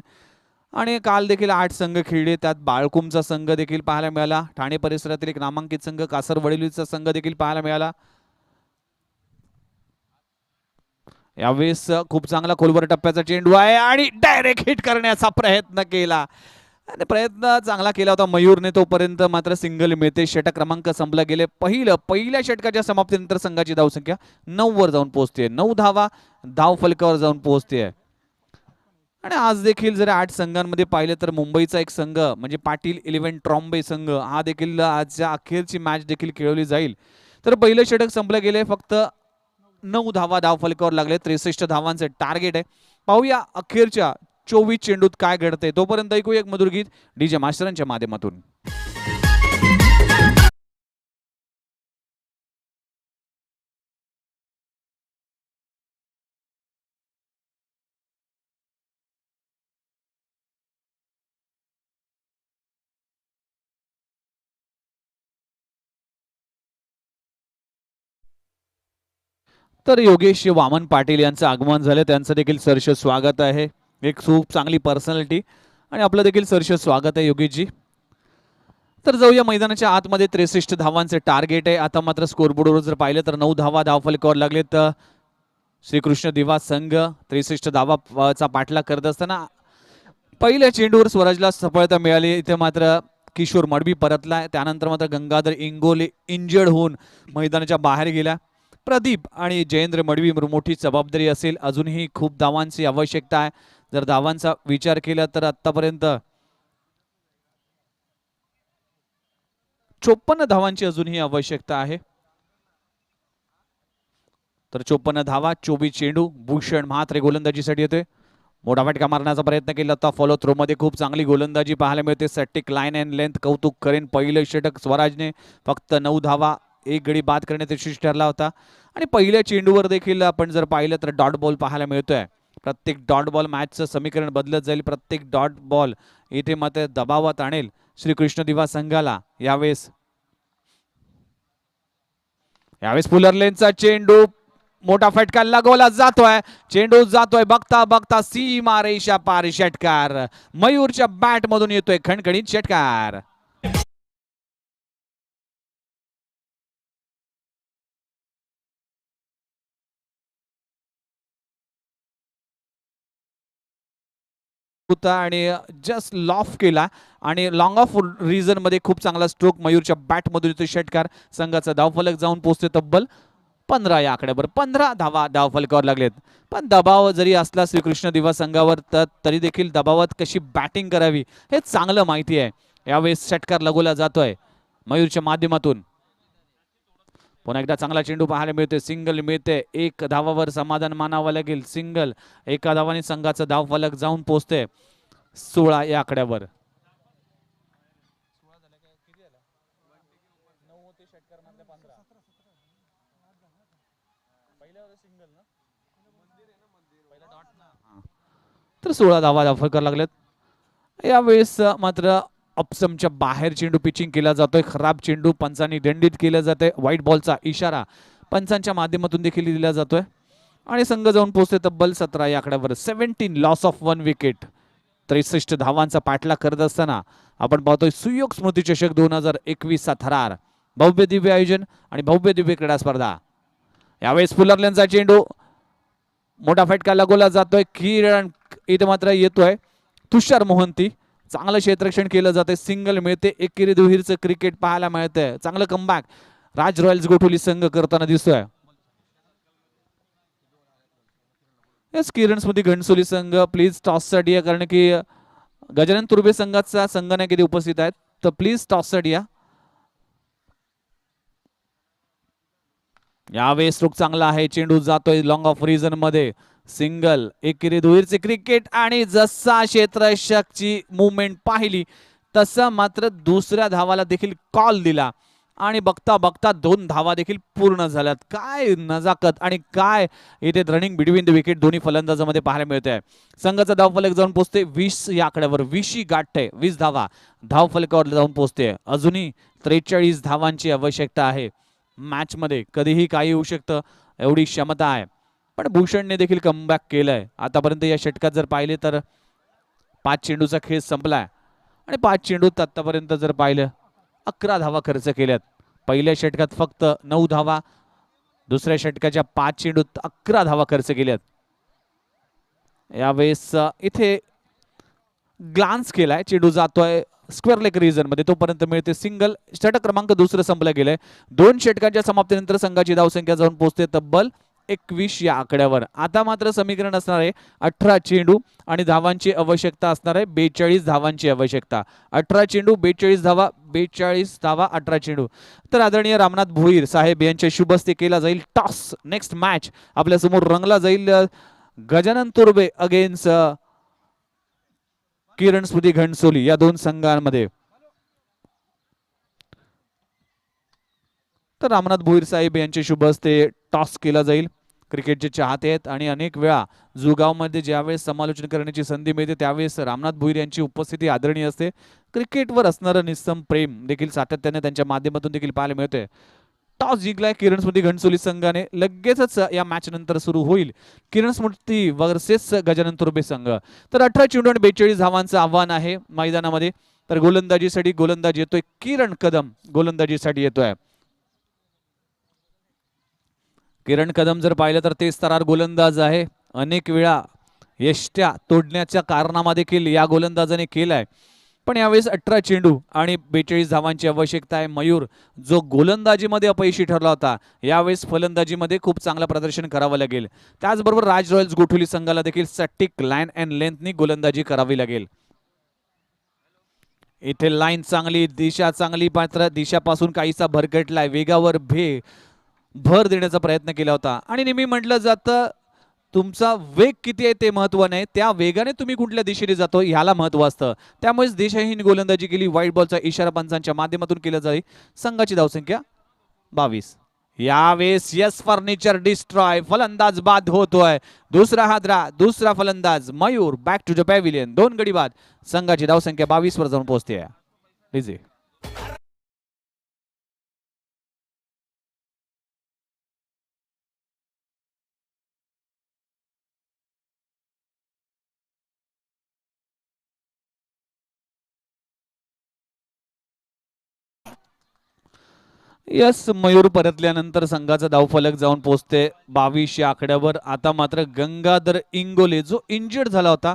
आणि काल देखील 8 संघ खेळले. त्यात बाळकुमचा संघ देखील पाहायला मिळाला. ठाणे परिसरातील एक नामांकित संघ कासरवडीचा संघ देखील पाहायला मिळाला. यावेळेस खूप चांगला खोलवर टप्प्याचा चेंडू आहे आणि डायरेक्ट हिट करण्याचा प्रयत्न केला आणि प्रयत्न चांगला केला होता मयूरने. तोपर्यंत मात्र सिंगल मिळते. षटक क्रमांक संपला गेले. पहिल्या षटकाच्या समाप्तीनंतर संघाची धावसंख्या 9 वर जाऊन पोहोचते. 9 धावा धाव फलकावर जाऊन पोहोचते. आणि आज देखील जर 8 संघांमध्ये पाहिलं तर मुंबईचा एक संघ म्हणजे पाटील 11 ट्रॉम्बे संघ हा देखील आजच्या अखेरची मॅच देखील खेळवली जाईल. तर पहिलं षटक संपलं गेले. फक्त 9 धावा धाव फलकावर लागले. 63 धावांचे टार्गेट आहे. पाहूया अखेरच्या 24 चेंडूत काय घडतंय. तोपर्यंत ऐकूया एक मधुर गीत डीजे मास्टरांच्या माध्यमातून. तर योगेश वामन पाटील यांचं आगमन झालं. त्यांचं देखील सहर्ष स्वागत आहे. एक खूप चांगली पर्सनॅलिटी आणि आपलं देखील सहर्ष स्वागत आहे योगेशजी. तर जाऊया मैदानाच्या आतमध्ये. 63 धावांचे टार्गेट आहे. आता मात्र स्कोरबोर्डवर जर पाहिलं तर 9 धावा धाव फलकावर लागलेत. श्रीकृष्ण दिवा संघ 63 धावाचा पाठलाग करत असताना पहिल्या चेंडूवर स्वराजला सफलता मिळाली. इथे मात्र किशोर मडवी परतलाय. त्यानंतर मात्र गंगाधर इंगोले इंजर्ड होऊन मैदानाच्या बाहेर गेला. प्रदीप आणि जयेंद्र मडवी मोठी जबाबदारी असेल. अजूनही खूप धावांची आवश्यकता आहे. जर धावांचा विचार केला तर आतापर्यंत 54 धावांची अजूनही आवश्यकता आहे. तर 54 धावा 24 चेंडू. भूषण म्हात्रे गोलंदाजीसाठी येतोय. मोठा फटका मारण्याचा प्रयत्न केला होता. फॉलो थ्रो मध्ये खूप चांगली गोलंदाजी पाहायला मिळते. सॅटिक लाईन अँड लेंथ कौतुक करेन. पहिलं षटक स्वराजने फक्त 9 धावा 1 गडी बाद करण्यात यशस्वी ठरला होता. आणि पहिल्या चेंडूवर देखील आपण जर पाहिलं तर डॉट बॉल पाहायला मिळतोय. प्रत्येक डॉट बॉल मॅचचं समीकरण बदलत जाईल. प्रत्येक डॉट बॉल इथे मात्र दबावात आणेल श्रीकृष्ण दिवा संघाला. यावेळेस फुलर लेनचा चेंडू मोठा फटका लगवला जातोय. चेंडू जातोय बघता बघता सीमा रेषा पार. षटकार मयूरच्या बॅट मधून येतोय खणखणीत षटकार. आणि जस्ट लॉफ केला आणि लॉंग ऑफ रिझन मध्ये खूप चांगला स्ट्रोक मयूरच्या बॅट मधून येतोय षटकार. संघाचा धावफलक जाऊन पोहोचते तब्बल 15 या आकड्यावर. 15 धावा धावफलकावर लागलेत. पण दबाव जरी असला श्रीकृष्ण दिवा संघावर तरी देखील दबावात कशी बॅटिंग करावी हे चांगलं माहिती आहे. यावेळेस षटकार लगवला जातोय मयूरच्या माध्यमातून. पुन्हा एकदा चांगला चेंडू पाहायला मिळतोय. सिंगल मिळते. 1 धावावर समाधान मानावं लागेल. सिंगल 1 धावाने संघाचा धावफलक जाऊन पोहोचते 16 या आकड्यावर. तर 16 धावा धावफलकावर लागलेत. यावेळेस मात्र ऑप्शनच्या बाहेर चेंडू पिचिंग केला जातोय. खराब चेंडू पंचांनी दंडित केला जातोय. व्हाईट बॉलचा इशारा पंचांच्या माध्यमातून देखील दिला जातोय आणि संघ जाऊन पोहोचते तब्बल 17 या आकड्यावर. 17 लॉस ऑफ 1 विकेट. 63 धावांचा पाठलाग करत असताना आपण पाहतोय सुयोग स्मृती चषक 2021 थरार. भव्य दिव्य आयोजन आणि भव्य दिव्य क्रीडा स्पर्धा. यावेळेस फुलरल्यांचा चेंडू मोठा फटका लगवला जातोय. किरण इथे मात्र येतोय तुषार मोहंती. चांगलं क्षेत्ररक्षण केलं जाते. सिंगल मिळते. एकेरी दुहेरीचं क्रिकेट पाहायला मिळतंय. चांगलं कमबॅक राज रॉयल्स गोठवली संघ करताना दिसतोय. किरण स्मृती घणसोली संघ प्लीज टॉस साठी या, कारण की गजानन तुर्बे संघाचा संघनायक इथे उपस्थित आहेत. तर प्लीज टॉस साठी या. यावेळेस स्ट्रोक चांगला आहे. चेंडू जातोय लॉंग ऑफ रिजन मध्ये. सिंगल एकेरी दुहेरीचे क्रिकेट आणि जसा क्षेत्ररक्षकची मुवमेंट पाहिली तसा मात्र दुसऱ्या धावाला देखील कॉल दिला आणि बघता बघता 2 धावा देखील पूर्ण झाल्यात. काय नजाकत आणि काय इथे रनिंग बिटवीन द विकेट दोन्ही फलंदाजामध्ये पाहायला मिळतंय. संघाचा धावफलक जाऊन पोहोचते 20 या आकड्यावर. 20 गाठते. 20 धावा धावफलकावर जाऊन पोहोचते. अजूनही 43 धावांची आवश्यकता आहे. मॅच मध्ये कधीही काही होऊ शकतं एवढी क्षमता आहे. पण भूषणने देखील कमबॅक केलंय. आतापर्यंत या षटकात जर पाहिले तर 5 चेंडूचा खेळ संपलाय आणि 5 चेंडूत आतापर्यंत जर पाहिलं 11 धावा खर्च केल्यात. पहिल्या षटकात फक्त 9 धावा. दुसऱ्या षटकाच्या 5 चेंडूत 11 धावा खर्च केल्यात. यावेळेस इथे ग्लान्स केलाय. चेंडू जातोय स्क्वेअर लेग रिजन मध्ये. तोपर्यंत मिळते सिंगल. षटक क्रमांक 2 संपला गेलाय. 2 षटकांच्या समाप्तीनंतर संघाची धावसंख्या जाऊन पोहोचते तब्बल 21 या आकड्यावर. आता मात्र समीकरण असणार आहे 18 चेंडू आणि धावांची आवश्यकता असणार आहे 42 धावांची आवश्यकता. 18 चेंडू 42 धावा. 42 धावा 18 चेंडू. तर आदरणीय रामनाथ भोईर साहेब यांच्या शुभ हस्ते केला जाईल टॉस. नेक्स्ट मॅच आपल्या समोर रंगला जाईल गजानन तुर्बे अगेन्स्ट किरण स्मृती घणसोली या 2 संघांमध्ये. तर रामनाथ भोईर साहेब यांच्या शुभ हस्ते टॉस केला जाईल. क्रिकेटचे चाहते आहेत आणि अनेक वेळा जुगावमध्ये ज्यावेळेस समालोचन करण्याची संधी मिळते त्यावेळेस रामनाथ भोईर यांची उपस्थिती आदरणीय असते. क्रिकेटवर असणारं निस्सम प्रेम देखील सातत्याने त्यांच्या माध्यमातून देखील पाहायला मिळते. टॉस जिंकलाय किरण स्मृती घणसोली संघाने. लगेचच या मॅच नंतर सुरू होईल किरण स्मृती वर्सेस गजानन तुर्बे संघ. तर 18 चेंडू आणि 42 धावांचं आव्हान आहे मैदानामध्ये. तर गोलंदाजीसाठी गोलंदाज येतोय किरण कदम गोलंदाजीसाठी येतोय. किरण कदम जर पाहिलं तर तेच तरार गोलंदाज आहे. अनेक वेळा यष्ट्या तोडण्याचा कारनामा देखील या गोलंदाजाने केलाय. पण यावेळेस 18 चेंडू आणि 42 धावांची आवश्यकता आहे. मयूर जो गोलंदाजीमध्ये अपयशी ठरला होता, यावेळेस फलंदाजीमध्ये खूप चांगलं प्रदर्शन करावं लागेल. त्याचबरोबर राज रॉयल्स गोठवली संघाला देखील सटिक लाईन अँड लेंथनी गोलंदाजी करावी लागेल. इथे लाईन चांगली, दिशा चांगली, मात्र दिशापासून काहीसा भरकटलाय. वेगावर भर देण्याचा प्रयत्न केला होता आणि नेहमी म्हटलं जातं तुमचा वेग किती आहे ते महत्व नाही, त्या वेगाने तुम्ही कुठल्या दिशेने जातो ह्याला महत्व असतं. त्यामुळेच दिशाहीन गोलंदाजी केली. वाईट बॉलचा इशारा पंचांच्या माध्यमातून केला जाईल. संघाची धावसंख्या 22. यावेळेस यस फर्निचर डिस्ट्रॉय, फलंदाज बाद होतोय. दुसरा हादरा, दुसरा फलंदाज Mayur back to the pavilion. 2 गडी बाद. संघाची धावसंख्या 22 वर जाऊन पोहोचते. डीजे यस मयूर परतल्यानंतर संघाचा धावफलक जाऊन पोहोचते 22 या आकड्यावर. आता मात्र गंगाधर इंगोले जो इंजर्ड झाला होता,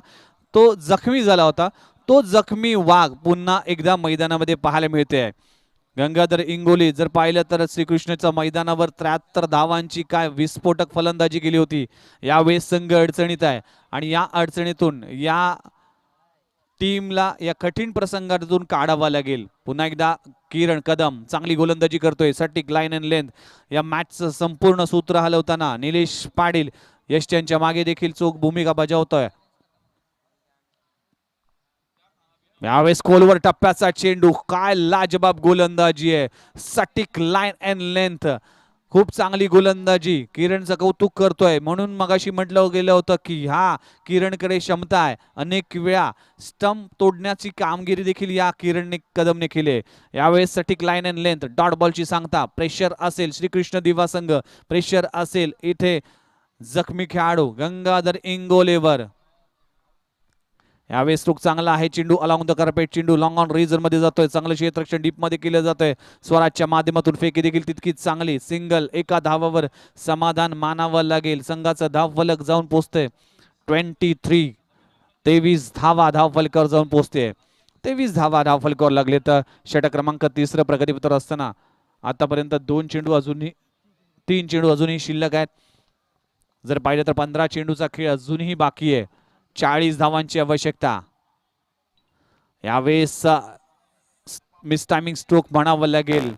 तो जखमी झाला होता, तो जखमी वाघ पुन्हा एकदा मैदानामध्ये पाहायला मिळते. गंगाधर इंगोले जर पाहिलं तर श्रीकृष्णच्या मैदानावर 73 धावांची काय विस्फोटक फलंदाजी केली होती. यावेळेस संघ अडचणीत आहे आणि या अडचणीतून या टीमला या कठीण प्रसंगातून काढावा लागेल. पुन्हा एकदा किरण कदम चांगली गोलंदाजी करतोय. सटिक लाईन अँड लेंथ या मॅचचं संपूर्ण सूत्र हलवताना निलेश पाटील यष्ट्यांच्या मागे देखील चोख भूमिका बजावतोय. यावेळेस खोलवर टप्प्याचा चेंडू, काय लाजबाब गोलंदाजी आहे. सटिक लाईन अँड लेंथ, खूप चांगली गोलंदाजी. किरणचं कौतुक करतोय. म्हणून मगाशी म्हटलं गेलं होतं की ह्या किरणकडे क्षमता आहे. अनेक वेळा स्टंप तोडण्याची कामगिरी देखील या किरणने कदमने केली. यावेळेस सटिक लाईन अँड लेंथ, डॉट बॉलची सांगता. प्रेशर असेल श्रीकृष्ण दिवा संघ, प्रेशर असेल इथे जखमी खेळाडू गंगाधर इंगोलेवर. यावेळेस स्ट्रोक चांगला आहे. चेंडू अलॉंग द कार्पेट, चेंडू लॉंग ऑन रेझर मध्ये जातोय. चांगलं क्षेत्ररक्षण डीप मध्ये केलं जातंय. स्वराजच्या माध्यमातून फेकी देखील तितकीच चांगली. सिंगल, एका धावावर समाधान मानावं लागेल. संघाचा धावफलक जाऊन पोहोचतोय 23. 23 धावा धावफलकावर जाऊन पोहोचते. 23 धावा धावफलकावर लागले तर षटक क्रमांक 3 प्रगतीपत्र असताना आतापर्यंत 2 चेंडू अजूनही 3 चेंडू अजूनही शिल्लक आहेत. जर पाहिलं तर 15 चेंडूचा खेळ अजूनही बाकी आहे. 40 धावांची आवश्यकता. यावेळेस मिस टायमिंग स्ट्रोक म्हणावं लागेल.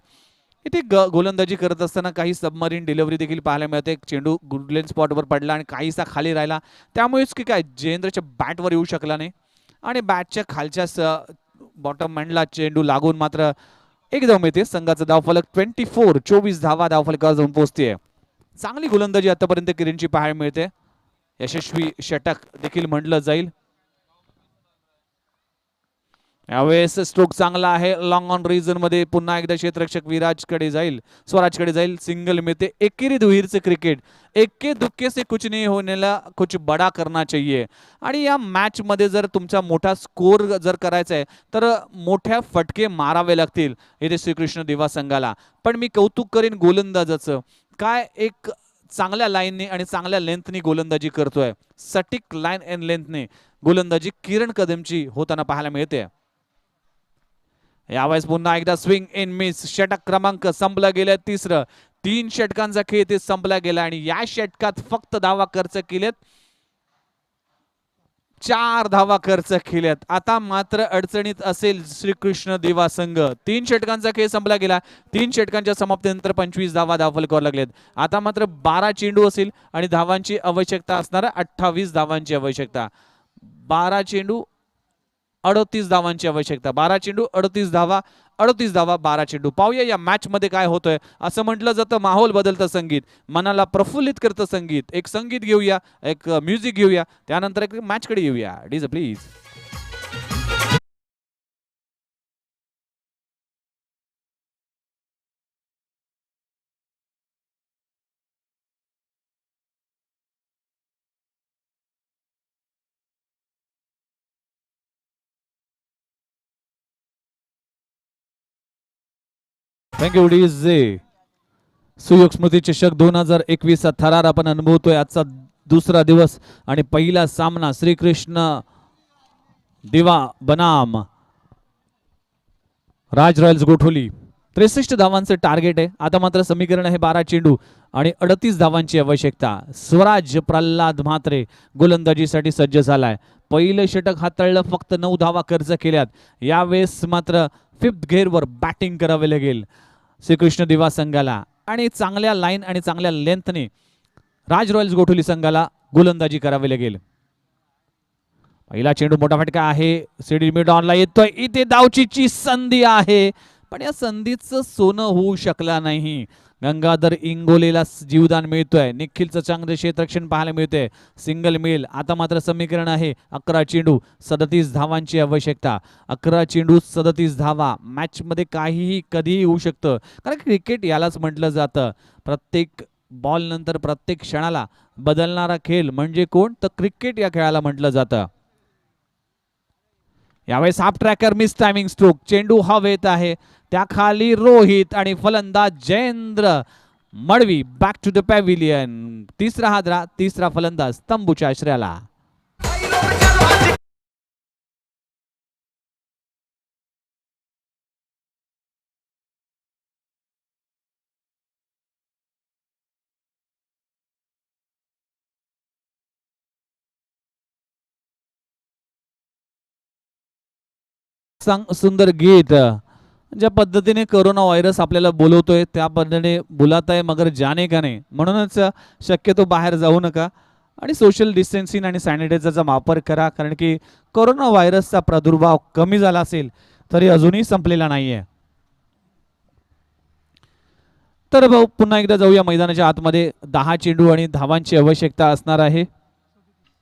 इथे गोलंदाजी करत असताना काही सबमरीन डिलिव्हरी देखील पाहायला मिळते. चेंडू गुडलेन स्पॉटवर पडला आणि काहीसा खाली राहिला. त्यामुळेच की काय जयेंद्रच्या बॅटवर येऊ शकला नाही आणि बॅटच्या खालच्या बॉटम मॅनला चेंडू लागून मात्र एक धाव मिळते. संघाचा धावफलक 24. 24 धावा धावफलकावर जाऊन पोहोचते. चांगली गोलंदाजी आतापर्यंत किरणची पाहायला मिळते. यशस्वी षटक देखील म्हटलं जाईल. यावेळेस स्ट्रोक चांगला आहे. लॉंग ऑन रिझन मध्ये पुन्हा एकदा क्षेत्ररक्षक विराजकडे जाईल, स्वराजकडे जाईल. सिंगल मिळते. एकेरी दुहेरी से क्रिकेट, एक्के दुक्के से कुछ नहीं होनेला कुछ बडा करना चाहिए. आणि या मॅच मध्ये जर तुमचा मोठा स्कोर जर करायचा आहे तर मोठ्या फटके मारावे लागतील इथे श्रीकृष्ण दिवा संघाला. पण मी कौतुक करेन गोलंदाजाचं, काय एक चांगल्या लाईनने आणि चांगल्या लेंथनी गोलंदाजी करतोय. सटिक लाईन अँड लेंथने गोलंदाजी किरण कदमची होताना पाहायला मिळते. यावेळेस पुन्हा एकदा स्विंग इन मिस. षटक क्रमांक संपला गेला 3. 3 षटकांचा खेळ ते संपला गेला आणि या षटकात फक्त धावा खर्च केलेत. 4 धावा खर्च केल्यात. आता मात्र अडचणीत असेल श्रीकृष्ण दिवा संघ. 3 षटकांचा खेळ संपला गेला. 3 षटकांच्या समाप्तीनंतर 25 धावा धावफलकावर लागलेत. आता मात्र 12 चेंडू असेल आणि धावांची आवश्यकता असणार 28 धावांची आवश्यकता. 12 चेंडू 38 धावांची आवश्यकता. 12 चेंडू 38 धावा, 38 धावा 12 चेंडू. पाहूया या मॅच मध्ये काय होतंय. असं म्हटलं जातं माहोल बदलतं संगीत, मनाला प्रफुल्लित करतं संगीत. एक संगीत घेऊया, एक म्युझिक घेऊया, त्यानंतर एक मॅच कडे येऊया. DJ please. Thank you DJ. Suyog Smriti चषक 2021 थरार आपण अनुभवतोय आजचा दुसरा दिवस आणि पहिला सामना श्रीकृष्ण दिवा बनाम राज रॉयल्स गोठोली. 63 धावांचं टार्गेट आहे. आता मात्र समीकरण आहे 12 चेंडू आणि 38 धावांची आवश्यकता. स्वराज प्रल्हाद म्हात्रे गोलंदाजीसाठी सज्ज झालाय. पहिलं षटक हाताळलं, फक्त 9 धावा खर्च केल्यात. यावेळेस मात्र फिफ्थ गेअरवर बॅटिंग करावे लागेल श्रीकृष्ण दिवा संघाला आणि चांगल्या लाईन आणि चांगल्या लेंथने राज रॉयल्स गोठोली संघाला गोलंदाजी करावी लागेल. पहिला चेंडू मोठा फटका आहे. सीडी मिड ऑनला येतोय. इथे धावचीची संधी आहे, पण या संधीचं सोनं होऊ शकला नाही. गंगाधर इंगोलेला जीवदान मिळतोय. निखिलचं चांगलं क्षेत्ररक्षण पाहायला मिळतंय. Single mill. आता मात्र समीकरण आहे 11 चेंडू 37 धावांची आवश्यकता. 11 चेंडू 37 धावा. मॅच मध्ये काहीही कधीही होऊ शकतं, कारण क्रिकेट यालाच म्हटलं जातं. प्रत्येक बॉल नंतर प्रत्येक क्षणाला बदलणारा खेळ म्हणजे कोण, तर क्रिकेट या खेळाला म्हटलं जातं. यावेळेस half tracker miss timing stroke. चेंडू हवेत आहे, त्या खाली रोहित आणि फलंदाज Jayendra Madavi back to the pavilion. तिसरा हादरा, तिसरा फलंदाज तंबूच्या आश्रयाला. सुंदर गीत. ज्या पद्धतीने कोरोना व्हायरस आपल्याला बोलवतोय त्या पद्धतीने बुलात आहे मगर जाने का नाही. म्हणूनच शक्यतो बाहेर जाऊ नका आणि सोशल डिस्टन्सिंग आणि सॅनिटायझरचा वापर करा, कारण की कोरोना व्हायरसचा प्रादुर्भाव कमी झाला असेल तरी अजूनही संपलेला नाहीये. तर भाऊ पुन्हा एकदा जाऊया मैदानाच्या आतमध्ये. 10 चेंडू आणि धावांची आवश्यकता असणार आहे.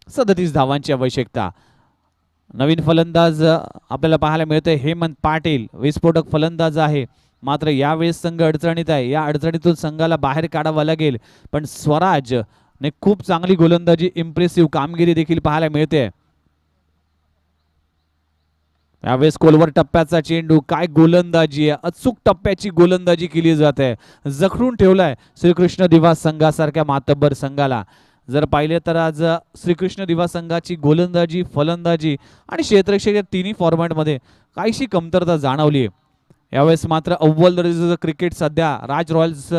37 धावांची आवश्यकता. नवीन फलंदाज आपल्याला पाहायला मिळतोय हेमंत पाटील. विस्फोटक फलंदाज आहे, मात्र यावेळेस संघ अडचणीत आहे. या अडचणीतून संघाला बाहेर काढावं लागेल, पण स्वराज ने खूप चांगली गोलंदाजी, इम्प्रेसिव्ह कामगिरी देखील पाहायला मिळते. यावेळेस कोलवर टप्प्याचा चेंडू. काय गोलंदाजी आहे, अचूक टप्प्याची गोलंदाजी केली जाते. जखडून ठेवलाय श्रीकृष्ण दिवा संघासारख्या मातब्बर संघाला. जर पाहिले तर आज श्रीकृष्ण दिवा संघाची गोलंदाजी, फलंदाजी आणि क्षेत्ररक्षक या तिन्ही फॉर्मॅटमध्ये काहीशी कमतरता जाणवली. यावेळेस मात्र अव्वल दर्जाचं क्रिकेट सध्या राज रॉयल्स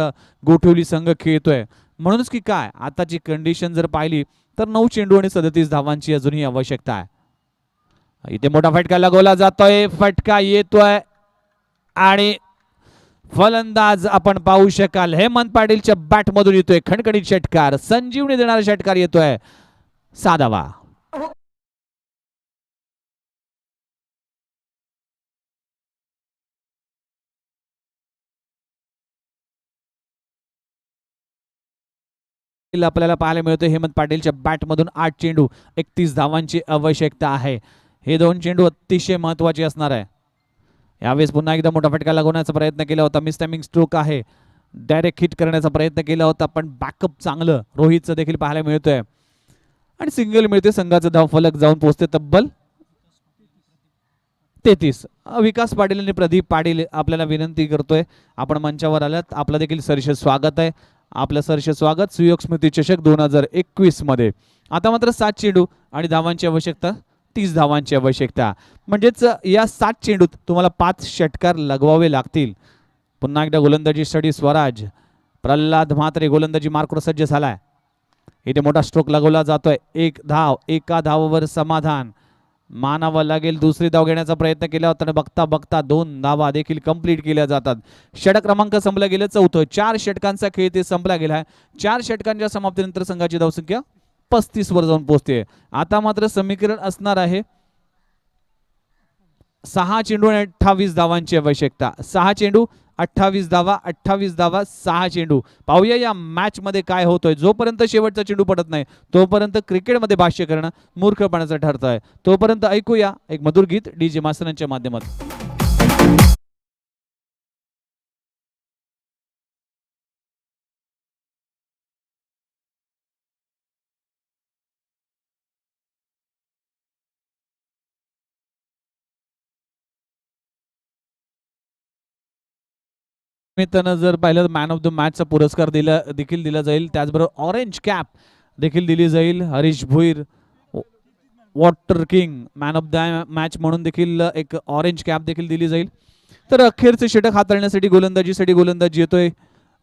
गोठवली संघ खेळतोय. म्हणूनच की काय आताची कंडिशन जर पाहिली तर 9 चेंडू आणि 37 धावांची अजूनही आवश्यकता आहे. इथे मोठा फटका लगवला जातोय. फटका येतोय आणि फलंदाज आपण पाहू शकाल हेमंत पाटीलच्या बॅट मधून येतोय खणखणीत षटकार. संजीवनी देणारा षटकार येतोय. 6 धावा. आपल्याला पाहायला मिळतोय हेमंत पाटीलच्या बॅट मधून 8 चेंडू 31 धावांची आवश्यकता आहे. हे 2 चेंडू अतिशय महत्वाचे असणार आहे. यावेळेस पुन्हा एकदा मोठा फटका लागवण्याचा प्रयत्न केला होता. मिस टायमिंग स्ट्रोक आहे. डायरेक्ट हिट करण्याचा प्रयत्न केला होता, पण बॅकअप चांगलं रोहितचं देखील पाहायला मिळतोय आणि सिंगल मिळते. संघाचा धाव फलक जाऊन पोहोचते तब्बल 33. विकास पाटील आणि प्रदीप पाटील आपल्याला विनंती करतोय, आपण मंचावर आलात, आपलं देखील सहर्ष स्वागत आहे. आपलं सहर्ष स्वागत सुयोग स्मृती चषक 2021 मध्ये. आता मात्र 7 चेंडू आणि धावांची आवश्यकता, 30 धावांची आवश्यकता. म्हणजेच या 7 चेंडूत तुम्हाला 5 षटकार लगवावे लागतील. पुन्हा एकदा गोलंदाजीसाठी स्वराज प्रल्हाद म्हात्रे गोलंदाजी मार्कवर सज्ज झालाय. इथे मोठा स्ट्रोक लगवला जातोय. 1 धाव, एका धावावर समाधान मानावं लागेल. दुसरी धाव घेण्याचा प्रयत्न केला होता, बघता बघता 2 धावा देखील कंप्लीट केल्या जातात. षटक क्रमांक संपला गेलं 4. 4 षटकांचा खेळ ते संपला गेला. 4 षटकांच्या समाप्तीनंतर संघाची धावसंख्या 35 वर जाऊन पोहोचते. आता मात्र समीकरण असणार आहे 6 चेंडू आणि 28 धावांची आवश्यकता. 6 चेंडू 28 धावा, 28 धावा, 6 चेंडू. पाहूया या मॅच मध्ये काय होतोय. जोपर्यंत शेवटचा चेंडू पडत नाही तोपर्यंत क्रिकेटमध्ये भाष्य करणं मूर्खपणाचं ठरतंय. तोपर्यंत ऐकूया एक मधुर गीत डीजे मास्तरांच्या माध्यमातून. निमित्तानं जर पाहिलं मॅन ऑफ द मॅचचा पुरस्कार देखील दिला जाईल. त्याचबरोबर ऑरेंज कॅप देखील दिली जाईल. Harish Bhoir water king man of the match म्हणून देखील एक ऑरेंज कॅप देखील दिली जाईल. तर अखेरचे षटक हाताळण्यासाठी गोलंदाजी येतोय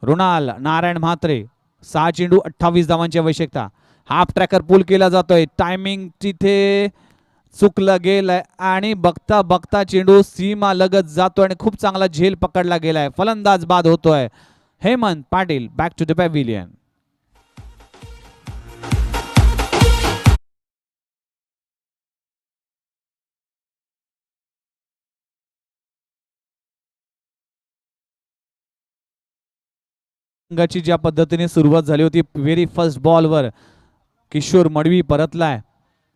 रुणाल नारायण म्हात्रे. 6 चेंडू 28 धावांची आवश्यकता. हाफ ट्रॅकर पूल केला जातोय. टायमिंग तिथे चुकलं गेलंय आणि बघता बघता चेंडू सीमा लगत जातोय आणि खूप चांगला झेल पकडला गेलाय. फलंदाज बाद होतोय. Hemant Patil back to the pavilion. संघाची ज्या पद्धतीने सुरुवात झाली होती व्हेरी फर्स्ट बॉलवर किशोर मडवी परतलाय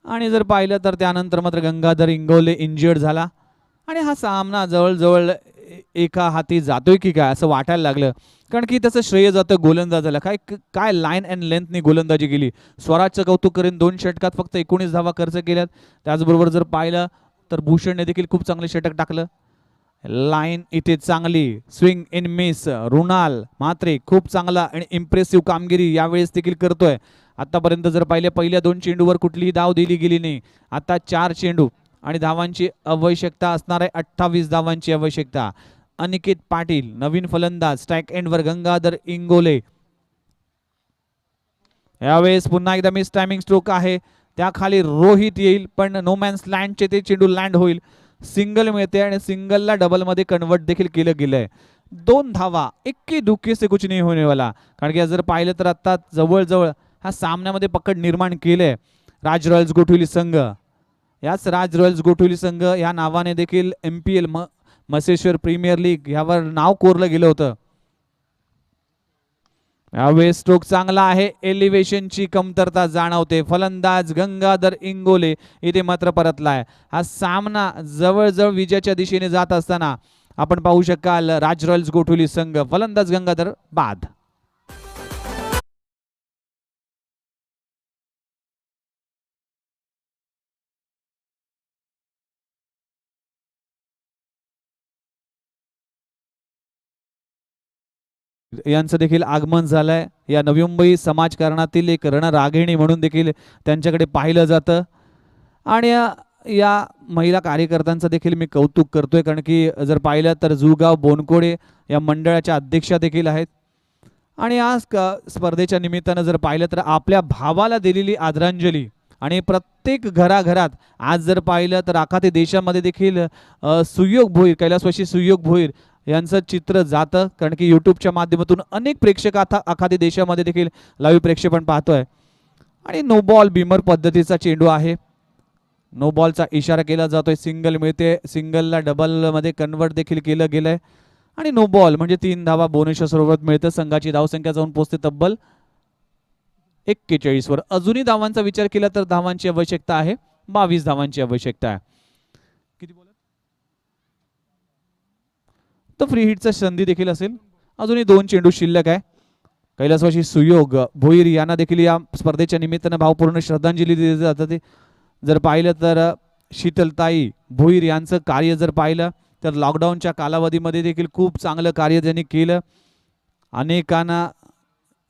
आणि जर पाहिलं तर त्यानंतर मात्र गंगाधर इंगोले इंजर्ड झाला आणि हा सामना जवळजवळ एका हाती जातोय की काय असं वाटायला लागलं. कारण की त्याचं श्रेय जातं गोलंदाजाला. काय लाईन अँड लेंथनी गोलंदाजी केली. स्वराजचं कौतुक करेन. 2 षटकात फक्त 19 धावा खर्च केल्यात. त्याचबरोबर जर पाहिलं तर भूषणने देखील खूप चांगले षटक टाकलं. लाईन इथे चांगली. Swing in miss. Runal Mhatre खूप चांगला आणि इम्प्रेसिव्ह कामगिरी यावेळेस देखील करतोय. आतापर्यंत जर पाहिले पहिल्या 2 चेंडूवर कुठलीही धाव दिली गेली नाही. आता 4 चेंडू आणि धावांची आवश्यकता असणार आहे. 28 धावांची आवश्यकता. अनिकेत पाटील नवीन फलंदाज. स्ट्राईक एंडवर गंगाधर इंगोले. यावेळेस पुन्हा एकदा मिस टायमिंग स्ट्रोक आहे. त्याखाली रोहित येईल पण नो मॅन्स लँडचे ते चेंडू लँड होईल. सिंगल मिळते आणि सिंगलला डबल मध्ये कन्वर्ट देखील केलं गेलंय. 2 धावा. इक्की दुःखी से कुछ नाही होने वाला. कारण की जर पाहिलं तर आता जवळजवळ हा सामन्यामध्ये पकड निर्माण केले. राज रॉयल्स गोठवली संघ. याच राज रॉयल्स गोठवली संघ या नावाने देखील MPL मसेश्वर प्रीमियर लीग यावर नाव कोरलं गेलं होतं. यावेळेस स्ट्रोक चांगला आहे. एलिव्हेशनची कमतरता जाणवते. फलंदाज गंगाधर इंगोले इथे मात्र परतलाय. हा सामना जवळजवळ विजयाच्या दिशेने जात असताना आपण पाहू शकाल राज रॉयल्स गोठवली संघ. फलंदाज गंगाधर बाद. यांचं देखील आगमन झालंय. या नवी मुंबई समाजकारणातील एक रणरागिणी म्हणून देखील त्यांच्याकडे पाहिलं जातं आणि या महिला कार्यकर्त्यांचं देखील मी कौतुक करतोय. कारण की जर पाहिलं तर जुगाव बोनकोडे या मंडळाच्या अध्यक्षा देखील आहेत आणि आज स्पर्धेच्या निमित्तानं जर पाहिलं तर आपल्या भावाला दिलेली आदरांजली आणि प्रत्येक घराघरात आज जर पाहिलं तर आखाती देशामध्ये देखील सुयोग भोईर कैलासवासी सुयोग भोईर यांचं चित्र जातं. कारण की यूट्यूबच्या माध्यमातून अनेक प्रेक्षक आता आखाती देशामध्ये देखील लाईव्ह प्रेक्षेपण पाहतोय. आणि नो बॉल बिमर पद्धतीचा चेंडू आहे. नो बॉलचा इशारा केला जातोय. सिंगल मिळते. सिंगलला डबलमध्ये कन्वर्ट देखील केलं गेलंय आणि नो बॉल म्हणजे 3 धावा बोनसच्या स्वरूपात मिळतं. संघाची धावसंख्या जाऊन पोहोचते तब्बल 41 वर. अजूनही धावांचा विचार केला तर धावांची आवश्यकता आहे. 22 धावांची आवश्यकता आहे. किती बोलत तर फ्री हिटचा संधी देखील असेल. अजूनही 2 चेंडू शिल्लक आहे. कैलासवासी सुयोग भोईर यांना देखील या स्पर्धेच्या निमित्तानं भावपूर्ण श्रद्धांजली दिली जाते. जर पाहिलं तर शीतलताई भोईर यांचं कार्य जर पाहिलं तर लॉकडाऊनच्या कालावधीमध्ये देखील खूप चांगलं कार्य त्यांनी केलं. अनेकांना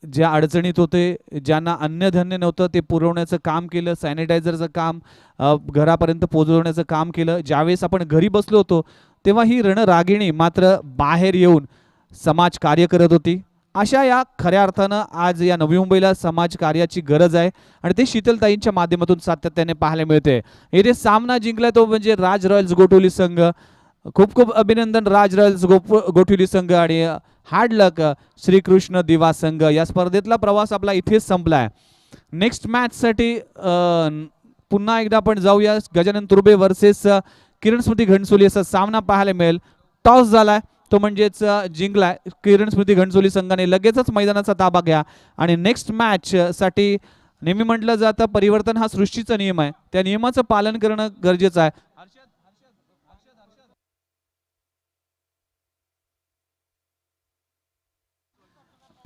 ज्या अडचणीत होते, ज्यांना अन्नधान्य नव्हतं ते पुरवण्याचं काम केलं. सॅनिटायझरचं काम घरापर्यंत पोहोचवण्याचं काम केलं. ज्यावेळेस आपण घरी बसलो होतो तेव्हा ही रणरागिणी मात्र बाहेर येऊन समाज कार्य करत होती. अशा या खऱ्या अर्थानं आज या नवी मुंबईला समाज कार्याची गरज आहे आणि ते शीतलताईंच्या माध्यमातून सातत्याने पाहायला मिळते. इथे सामना जिंकला तो म्हणजे राज रॉयल्स गोठवली संघ. खूप खूप अभिनंदन राज रॉयल्स गोठवली संघ आणि हार्ड लक श्रीकृष्ण दिवा संघ. या स्पर्धेतला प्रवास आपला इथेच संपलाय. नेक्स्ट मॅचसाठी पुन्हा एकदा आपण जाऊया. गजानन तुर्बे वर्सेस किरण स्मृती घणसोली असा सामना पाहायला मिळेल. टॉस झालाय तो म्हणजेच जिंकलाय किरण स्मृती घणसोली संघाने. लगेचच मैदानाचा ताबा घ्या आणि नेक्स्ट मॅच साठी नेहमी म्हटलं जातं परिवर्तन हा सृष्टीचा नियम आहे. त्या नियमाचं पालन करणं गरजेचं आहे.